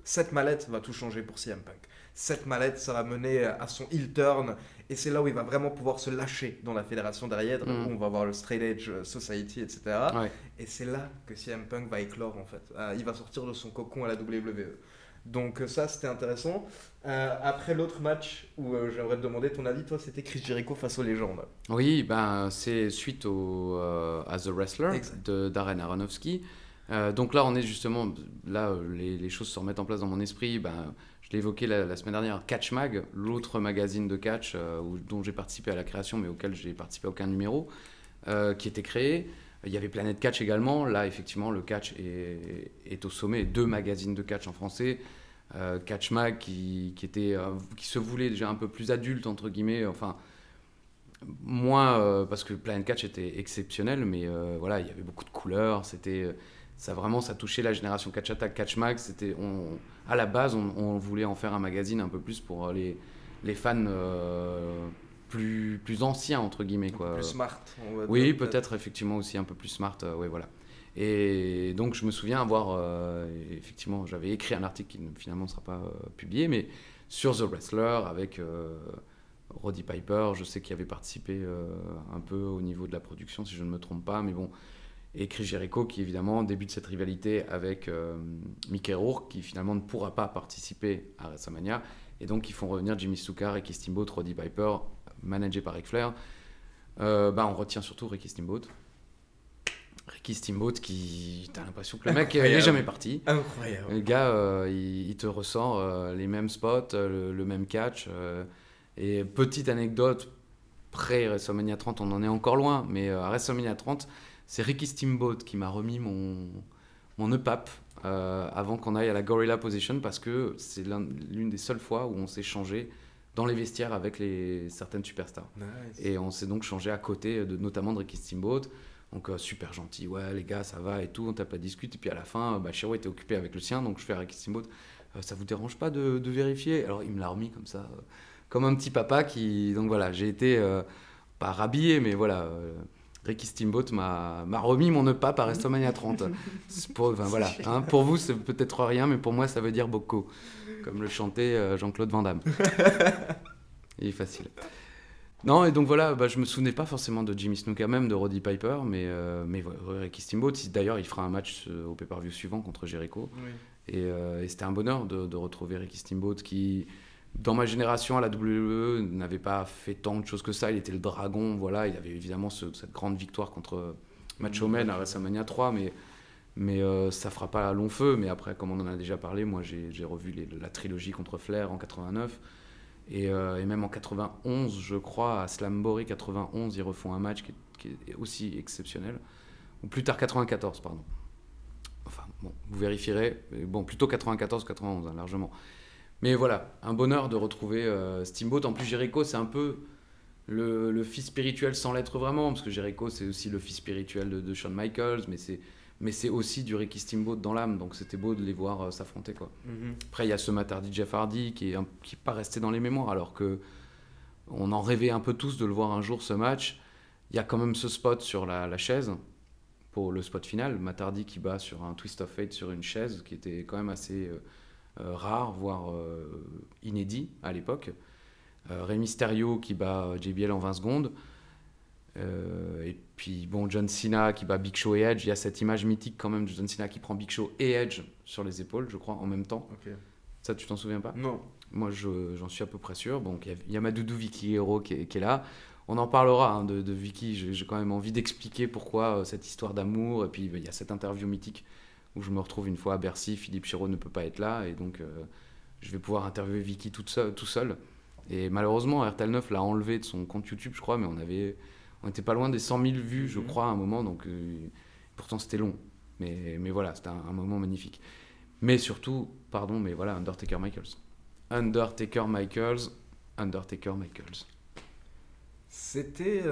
cette mallette va tout changer pour CM Punk. Cette mallette, ça va mener à son heel turn, et c'est là où il va vraiment pouvoir se lâcher dans la fédération derrière, où on va voir le Straight Edge Society, etc. Et c'est là que CM Punk va éclore, en fait. Il va sortir de son cocon à la WWE. Donc ça, c'était intéressant. Après l'autre match où j'aimerais te demander ton avis, toi, c'était Chris Jericho face aux légendes. Oui, ben, c'est suite à The Wrestler de Darren Aronofsky. Donc là, on est justement, là, les choses se remettent en place dans mon esprit. Ben, je l'ai évoqué la semaine dernière, Catch Mag, l'autre magazine de catch dont j'ai participé à la création, mais auquel j'ai participé à aucun numéro, qui était créé. Il y avait Planète Catch également. Là, effectivement, le catch est au sommet. 2 magazines de catch en français. Catch Mag qui se voulait déjà un peu plus adulte, entre guillemets. Enfin, moins parce que Planète Catch était exceptionnel, mais voilà, il y avait beaucoup de couleurs. Ça touchait la génération Catch Attack. Catch Mag, à la base, on voulait en faire un magazine un peu plus pour les fans plus anciens, entre guillemets, quoi. Plus smart, on va dire. Oui, peut-être effectivement aussi un peu plus smart, ouais, voilà. Et donc je me souviens effectivement, j'avais écrit un article qui finalement ne sera pas publié, mais sur The Wrestler avec Roddy Piper, je sais qu'il avait participé un peu au niveau de la production, si je ne me trompe pas, mais bon. Et Chris Jericho qui évidemment débute cette rivalité avec Mickey Rourke qui finalement ne pourra pas participer à WrestleMania, et donc ils font revenir Jimmy Snuka, Ricky Steamboat, Roddy Piper, managé par Ric Flair. On retient surtout Ricky Steamboat. Ricky Steamboat qui, t'as l'impression que le mec n'est jamais parti. Incroyable. Le gars, il te ressort les mêmes spots, le même catch. Et petite anecdote, pré-WrestleMania 30, on en est encore loin, mais à WrestleMania 30, c'est Ricky Steamboat qui m'a remis mon EPAP avant qu'on aille à la Gorilla Position, parce que c'est l'une des seules fois où on s'est changé dans les vestiaires avec certaines superstars. Nice. Et on s'est donc changé à côté notamment de Ricky Steamboat. Donc super gentil, ouais les gars ça va et tout, on tape la discute, et puis à la fin, Shiro était occupé avec le sien, donc je fais à Ricky Steamboat, ça vous dérange pas de vérifier? Alors il me l'a remis comme ça, comme un petit papa qui... Donc voilà, j'ai été, pas rhabillé, mais voilà, Ricky Steamboat m'a remis mon EPAP à WrestleMania 30. Voilà, hein, pour vous c'est peut-être rien, mais pour moi ça veut dire beaucoup, comme le chantait Jean-Claude Van Damme. Il est facile. Non, et donc voilà, je me souvenais pas forcément de Jimmy Snuka, même de Roddy Piper, mais Ricky Steamboat, d'ailleurs il fera un match au pay-per-view suivant contre Jericho. Oui. Et c'était un bonheur de retrouver Ricky Steamboat qui, dans ma génération à la WWE, n'avait pas fait tant de choses que ça. Il était le dragon, voilà, il avait évidemment cette grande victoire contre Macho Man à WrestleMania 3, mais ça fera pas long feu. Mais après, comme on en a déjà parlé, moi j'ai revu la trilogie contre Flair en 89. Et même en 91, je crois, à Slamboree 91, ils refont un match qui est aussi exceptionnel. Ou plus tard 94, pardon. Enfin, bon, vous vérifierez. Bon, plutôt 94 91, hein, largement. Mais voilà, un bonheur de retrouver Steamboat. En plus, Jericho, c'est un peu le fils spirituel sans l'être vraiment, parce que Jericho, c'est aussi le fils spirituel de Shawn Michaels, mais c'est aussi du Ricky Steamboat dans l'âme, donc c'était beau de les voir s'affronter, quoi. Après, il y a ce Matt Hardy, Jeff Hardy, qui est pas resté dans les mémoires, alors que on en rêvait un peu tous de le voir un jour, ce match. Il y a quand même ce spot sur la chaise, pour le spot final. Matt Hardy qui bat sur un Twist of Fate sur une chaise, qui était quand même assez rare, voire inédit à l'époque. Rey Mysterio qui bat JBL en 20 secondes. Et puis bon, John Cena qui bat Big Show et Edge. Il y a cette image mythique quand même de John Cena qui prend Big Show et Edge sur les épaules, je crois, en même temps. Okay. Ça, tu t'en souviens pas? Non. Moi, j'en suis à peu près sûr. Donc, il y a ma doudou Vicky Hero qui est là. On en parlera hein, de Vicky. J'ai quand même envie d'expliquer pourquoi cette histoire d'amour. Et puis, il y a cette interview mythique où je me retrouve une fois à Bercy. Philippe Chiraud ne peut pas être là. Et donc, je vais pouvoir interviewer Vicky tout seul. Et malheureusement, RTL 9 l'a enlevé de son compte YouTube, je crois. Mais on était pas loin des 100 000 vues, je crois, à un moment. Donc, pourtant, c'était long. Mais voilà, c'était un moment magnifique. Mais surtout, pardon, mais voilà, Undertaker Michaels. C'était...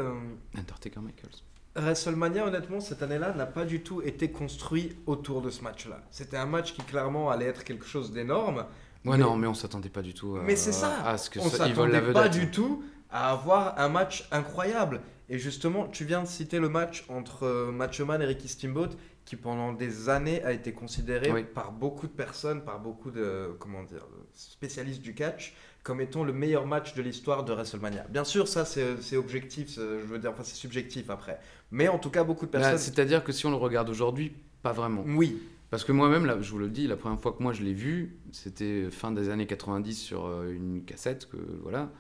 Undertaker Michaels. WrestleMania, honnêtement, cette année-là, n'a pas du tout été construit autour de ce match-là. C'était un match qui, clairement, allait être quelque chose d'énorme. Ouais, non, mais on s'attendait pas du tout mais c'est ça. À ce que on s'attendait pas du tout à avoir un match incroyable. Et justement, tu viens de citer le match entre Macho Man et Ricky Steamboat, qui pendant des années a été considéré par beaucoup de personnes, par beaucoup de spécialistes du catch, comme étant le meilleur match de l'histoire de WrestleMania. Bien sûr, ça c'est objectif, c'est subjectif après. Mais en tout cas, beaucoup de personnes... C'est-à-dire que si on le regarde aujourd'hui, pas vraiment. Oui. Parce que moi-même, là, je vous le dis, la première fois que moi je l'ai vu, c'était fin des années 90 sur une cassette, voilà,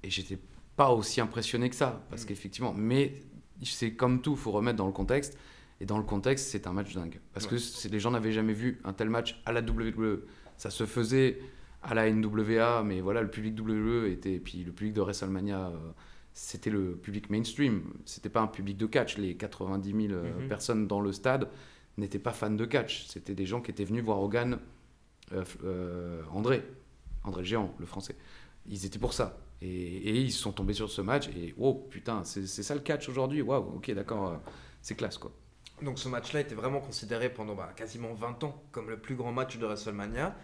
et j'étais pas aussi impressionné que ça, parce qu'effectivement, mais c'est comme tout, il faut remettre dans le contexte, et dans le contexte, c'est un match dingue, parce que les gens n'avaient jamais vu un tel match à la WWE, ça se faisait à la NWA, mais voilà, le public WWE était, et puis le public de WrestleMania, c'était le public mainstream, c'était pas un public de catch, les 90 000 personnes dans le stade n'étaient pas fans de catch, c'était des gens qui étaient venus voir Hogan, André le géant, le français, ils étaient pour ça. Et ils se sont tombés sur ce match et oh putain, c'est ça le catch aujourd'hui, waouh, ok d'accord, c'est classe quoi. Donc ce match-là était vraiment considéré pendant quasiment 20 ans comme le plus grand match de WrestleMania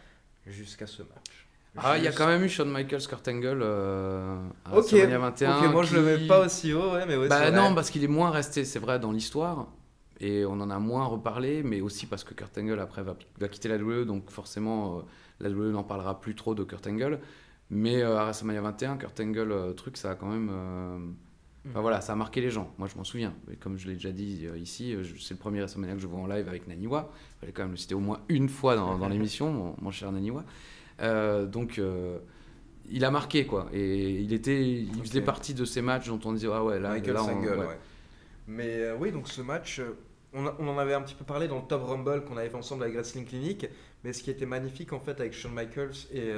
jusqu'à ce match. Il y a quand même eu Shawn Michaels, Kurt Angle à WrestleMania 21. Ok, moi je le mets pas aussi haut, mais ouais. Non, parce qu'il est moins resté, c'est vrai, dans l'histoire et on en a moins reparlé, mais aussi parce que Kurt Angle après va quitter la WWE, donc forcément la WWE n'en parlera plus trop de Kurt Angle. Mais à WrestleMania 21, Kurt Angle, ça a quand même... Enfin voilà, ça a marqué les gens. Moi, je m'en souviens. Et comme je l'ai déjà dit ici, c'est le premier WrestleMania que je vois en live avec Naniwa. Il fallait quand même le citer au moins une fois dans l'émission, mon cher Naniwa. Donc, il a marqué, quoi. Et il faisait partie de ces matchs dont on disait, ah ouais, là, Michael Angle, ouais. Mais oui, donc ce match... On en avait un petit peu parlé dans le Top Rumble qu'on avait fait ensemble avec Wrestling Clinic. Mais ce qui était magnifique, en fait, avec Shawn Michaels et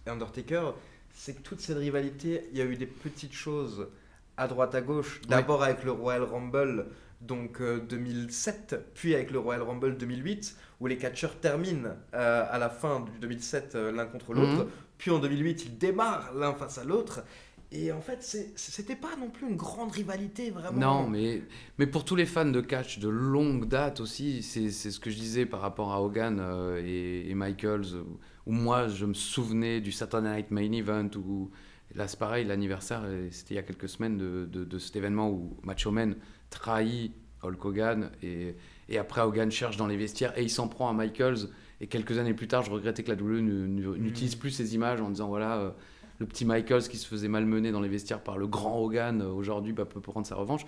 Undertaker, c'est que toute cette rivalité, il y a eu des petites choses à droite à gauche. D'abord avec le Royal Rumble donc 2007, puis avec le Royal Rumble 2008, où les catcheurs terminent à la fin du 2007 l'un contre l'autre, puis en 2008 ils démarrent l'un face à l'autre. Et en fait, c'était pas non plus une grande rivalité, vraiment. Non, mais pour tous les fans de catch de longue date aussi, c'est ce que je disais par rapport à Hogan et Michaels, où moi, je me souvenais du Saturday Night Main Event, où là, c'est pareil, l'anniversaire, c'était il y a quelques semaines de cet événement où Macho Man trahit Hulk Hogan, et après, Hogan cherche dans les vestiaires, et il s'en prend à Michaels, et quelques années plus tard, je regrettais que la WWE n'utilise plus ces images en disant, voilà... le petit Michaels qui se faisait malmener dans les vestiaires par le grand Hogan, aujourd'hui peut prendre sa revanche.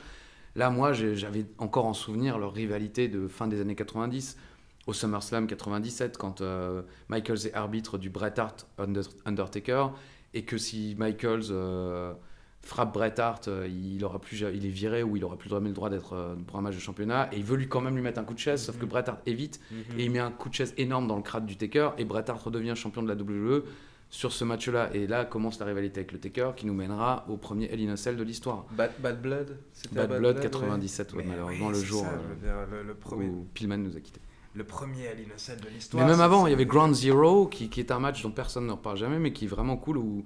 Là, moi, j'avais encore en souvenir leur rivalité de fin des années 90, au SummerSlam 97, quand Michaels est arbitre du Bret Hart Undertaker, et que si Michaels frappe Bret Hart, il est viré ou il n'aura plus jamais le droit d'être pour un match de championnat, et il veut quand même lui mettre un coup de chaise, sauf que Bret Hart évite, et il met un coup de chaise énorme dans le crâne du Taker, et Bret Hart redevient champion de la WWE, sur ce match-là. Et là commence la rivalité avec le Taker qui nous mènera au premier Hell in a Cell de l'histoire. Bad Blood, c'était Bad Blood 97, malheureusement le jour le premier... où Pillman nous a quittés. Le premier Hell in a Cell de l'histoire. Mais même avant, il y avait Ground Zero qui est un match dont personne ne reparle jamais, mais qui est vraiment cool, où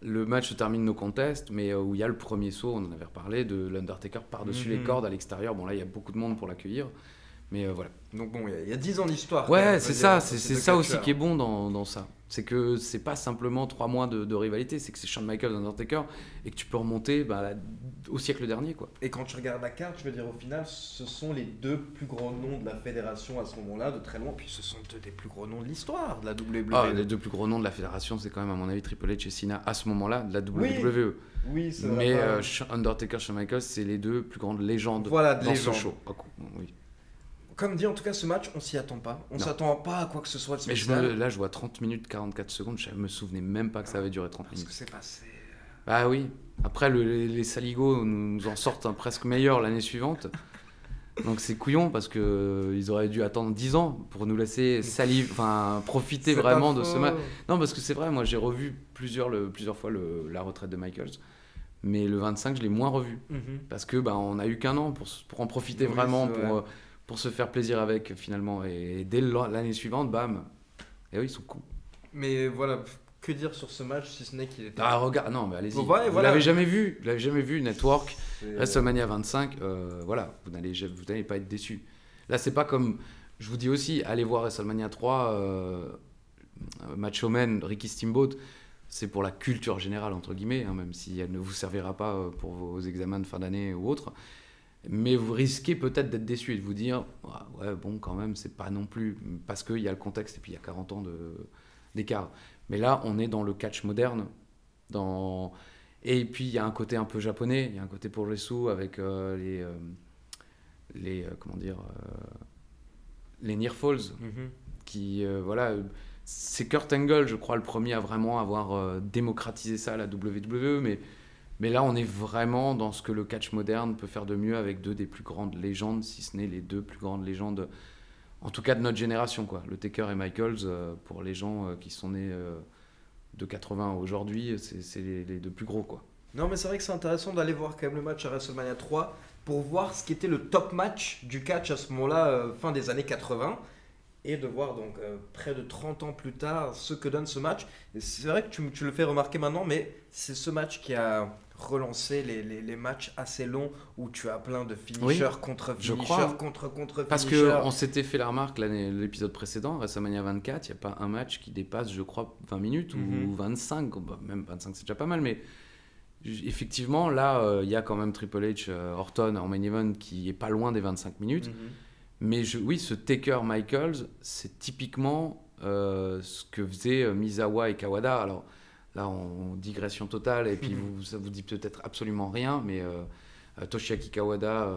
le match se termine no contest, mais où il y a le premier saut, on en avait reparlé, de l'Undertaker par-dessus les cordes à l'extérieur. Bon là, il y a beaucoup de monde pour l'accueillir. Mais voilà. Donc bon, il y a 10 ans d'histoire. Ouais, c'est ça aussi qui est bon dans ça. C'est que c'est pas simplement 3 mois de rivalité, c'est que c'est Shawn Michaels, Undertaker, et que tu peux remonter au siècle dernier, quoi. Et quand tu regardes la carte, je veux dire, au final, ce sont les 2 plus gros noms de la fédération à ce moment-là, de très loin, puis ce sont 2 des plus gros noms de l'histoire de la WWE. Les 2 plus gros noms de la fédération, c'est quand même, à mon avis, Triple H et Cena à ce moment-là, de la WWE. Oui, c'est vrai. Mais Undertaker, Shawn Michaels, c'est les 2 plus grandes légendes dans ce show. Oui. Comme dit, en tout cas, ce match, on s'y attend pas. On s'attend pas à quoi que ce soit de spécial. Là, je vois 30 minutes 44 secondes. Je me souvenais même pas que ça avait duré 30 minutes. Parce que c'est passé. Bah oui. Après, les Saligots nous en sortent presque meilleur l'année suivante. Donc c'est couillon parce qu'ils auraient dû attendre 10 ans pour nous laisser profiter vraiment de ce match. Non, parce que c'est vrai, moi j'ai revu plusieurs fois la retraite de Michaels. Mais le 25, je l'ai moins revu. Parce que on a eu qu'un an pour en profiter vraiment, pour se faire plaisir avec finalement. Et dès l'année suivante, bam. Et eux, ils sont cons. Mais voilà, que dire sur ce match si ce n'est qu'il était... regarde, non, mais allez-y. Vous l'avez jamais vu, Network, WrestleMania 25, voilà, vous n'allez pas être déçus. Là, c'est pas comme... Je vous dis aussi, allez voir WrestleMania 3, Macho Man, Ricky Steamboat, c'est pour la culture générale, entre guillemets, hein, même si elle ne vous servira pas pour vos examens de fin d'année ou autres. Mais vous risquez peut-être d'être déçu et de vous dire ouais, bon, quand même, c'est pas non plus, parce qu'il y a le contexte et puis il y a 40 ans d'écart. Mais là, on est dans le catch moderne. Et puis il y a un côté un peu japonais, il y a un côté progresso avec les near falls qui c'est Kurt Angle, je crois, le premier à vraiment avoir démocratisé ça à la WWE, mais là on est vraiment dans ce que le catch moderne peut faire de mieux avec 2 des plus grandes légendes, si ce n'est les 2 plus grandes légendes, en tout cas de notre génération, quoi. Le Taker et Michaels, pour les gens qui sont nés de 80 aujourd'hui, c'est les 2 plus gros, quoi. Non, mais c'est vrai que c'est intéressant d'aller voir quand même le match à WrestleMania 3 pour voir ce qui était le top match du catch à ce moment-là, fin des années 80, et de voir donc près de 30 ans plus tard ce que donne ce match. Et c'est vrai que tu le fais remarquer maintenant, mais c'est ce match qui a relancé les matchs assez longs où tu as plein de finishers contre finishers contre finishers. Parce qu'on s'était fait la remarque l'épisode précédent, WrestleMania 24, il n'y a pas un match qui dépasse, je crois, 20 minutes ou 25, même 25 c'est déjà pas mal, mais effectivement là il y a quand même Triple H, Orton en main event qui est pas loin des 25 minutes. Mais ce Taker Michaels, c'est typiquement ce que faisaient Misawa et Kawada. Alors là, en digression totale, et puis ça vous dit peut-être absolument rien, mais Toshiaki Kawada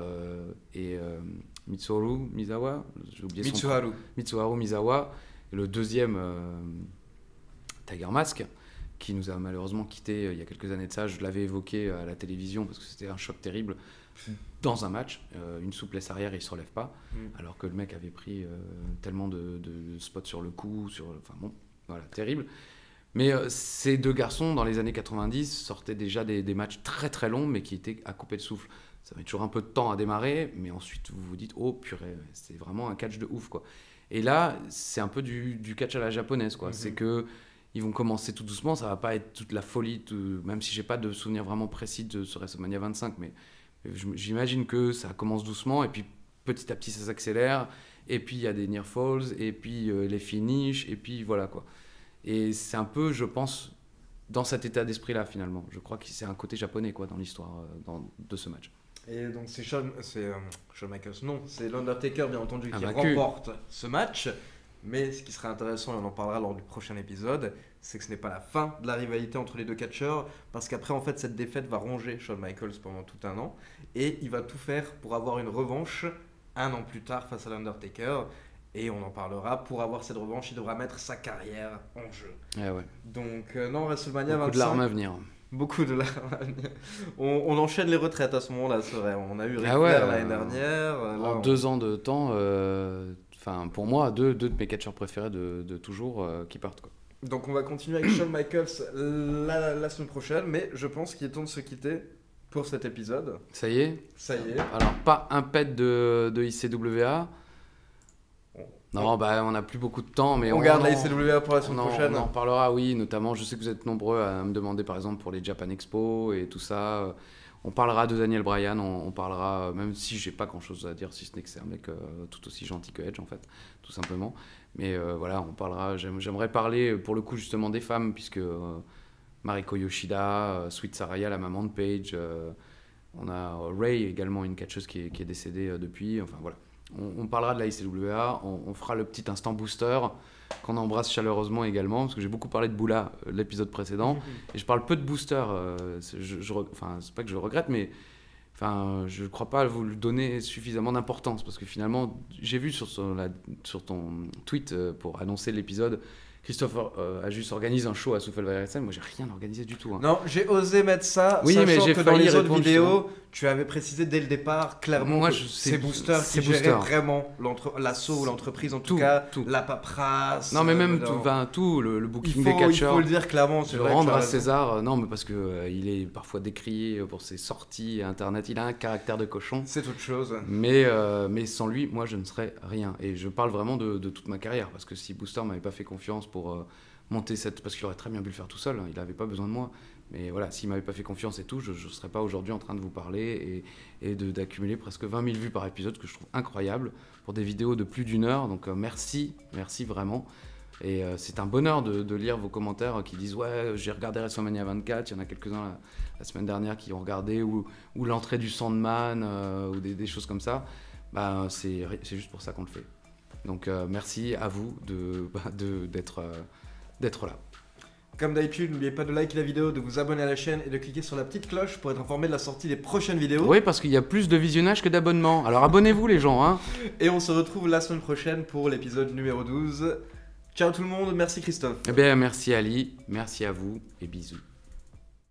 et Mitsuharu Misawa, j'ai oublié son nom. Mitsuharu Misawa, et le deuxième Tiger Mask, qui nous a malheureusement quittés il y a quelques années de ça. Je l'avais évoqué à la télévision parce que c'était un choc terrible. Dans un match, une souplesse arrière, il ne se relève pas, alors que le mec avait pris tellement de spots sur le cou, terrible. Mais ces 2 garçons, dans les années 90, sortaient déjà des matchs très très longs, mais qui étaient à couper le souffle. Ça met toujours un peu de temps à démarrer, mais ensuite vous vous dites, oh purée, c'est vraiment un catch de ouf, quoi. Et là, c'est un peu du catch à la japonaise, quoi. C'est que ils vont commencer tout doucement, ça va pas être toute la folie, même si j'ai pas de souvenir vraiment précis de ce WrestleMania 25, mais j'imagine que ça commence doucement et puis petit à petit ça s'accélère et puis il y a des near falls et puis les finishes et puis voilà, quoi. Et c'est un peu, je pense, dans cet état d'esprit là finalement. Je crois que c'est un côté japonais, quoi, dans l'histoire de ce match. Et donc c'est Shawn Michaels, non, c'est l'Undertaker bien entendu qui remporte ce match. Mais ce qui serait intéressant, et on en parlera lors du prochain épisode, c'est que ce n'est pas la fin de la rivalité entre les 2 catcheurs, parce qu'après, en fait, cette défaite va ronger Shawn Michaels pendant tout un an, et il va tout faire pour avoir une revanche 1 an plus tard face à l'Undertaker, et on en parlera. Pour avoir cette revanche, il devra mettre sa carrière en jeu. Donc, non, WrestleMania 25... Beaucoup de larmes à venir. Beaucoup de larmes à venir. On enchaîne les retraites à ce moment-là, c'est vrai. On a eu Ric Flair l'année dernière. En 2 ans de temps... pour moi, 2 de mes catcheurs préférés de toujours qui partent, quoi. Donc on va continuer avec Shawn Michaels la semaine prochaine, mais je pense qu'il est temps de se quitter pour cet épisode. Ça y est. Ça y est. Alors, pas un pet de ICWA. Non, bah on n'a plus beaucoup de temps, mais on garde la ICWA pour la semaine prochaine. On en parlera, oui, notamment. Je sais que vous êtes nombreux à me demander, par exemple, pour les Japan Expo et tout ça. On parlera de Daniel Bryan, on parlera, même si j'ai pas grand chose à dire, si ce n'est que c'est un mec tout aussi gentil que Edge, en fait, tout simplement. Mais voilà, on parlera. J'aimerais parler pour le coup justement des femmes, puisque Mariko Yoshida, Sweet Saraya, la maman de Paige, on a Ray également, une catcheuse qui est décédée depuis. Enfin voilà. On parlera de la ICWA, on fera le petit instant booster qu'on embrasse chaleureusement également, parce que j'ai beaucoup parlé de Boula l'épisode précédent, et je parle peu de booster. Enfin, c'est pas que je le regrette, mais enfin, je ne crois pas vous lui donner suffisamment d'importance, parce que finalement, j'ai vu sur ton tweet pour annoncer l'épisode, Christophe Ajus organise un show à Souffle-Varennes. Moi, j'ai rien organisé du tout. Hein. Non, j'ai osé mettre ça, oui, sachant mais j'ai que dans les autres vidéos, justement. Tu avais précisé dès le départ clairement moi, que c'est Booster qui gérait vraiment l'assaut ou l'entreprise, en tout cas, la paperasse. Non, mais même tout le booking des catcheurs. Il faut le dire clairement. Je vrai rendre à César, non, mais parce qu'il est parfois décrié pour ses sorties Internet. Il a un caractère de cochon. C'est autre chose. Mais sans lui, moi, je ne serais rien. Et je parle vraiment de toute ma carrière. Parce que si Booster m'avait pas fait confiance pour monter cette... Parce qu'il aurait très bien pu le faire tout seul. Hein, il n'avait pas besoin de moi. Mais voilà, s'il m'avait pas fait confiance et tout, je ne serais pas aujourd'hui en train de vous parler et d'accumuler presque 20 000 vues par épisode, ce que je trouve incroyable pour des vidéos de plus d'1 heure. Donc merci vraiment. Et c'est un bonheur de lire vos commentaires qui disent « Ouais, j'ai regardé WrestleMania 24 », il y en a quelques-uns la semaine dernière qui ont regardé, ou l'entrée du Sandman, ou des choses comme ça. Bah, c'est juste pour ça qu'on le fait. Donc merci à vous d'être là. Comme d'habitude, n'oubliez pas de liker la vidéo, de vous abonner à la chaîne et de cliquer sur la petite cloche pour être informé de la sortie des prochaines vidéos. Oui, parce qu'il y a plus de visionnage que d'abonnements. Alors abonnez-vous les gens. Hein. Et on se retrouve la semaine prochaine pour l'épisode numéro 12. Ciao tout le monde, merci Christophe. Eh bien, merci Ali, merci à vous et bisous.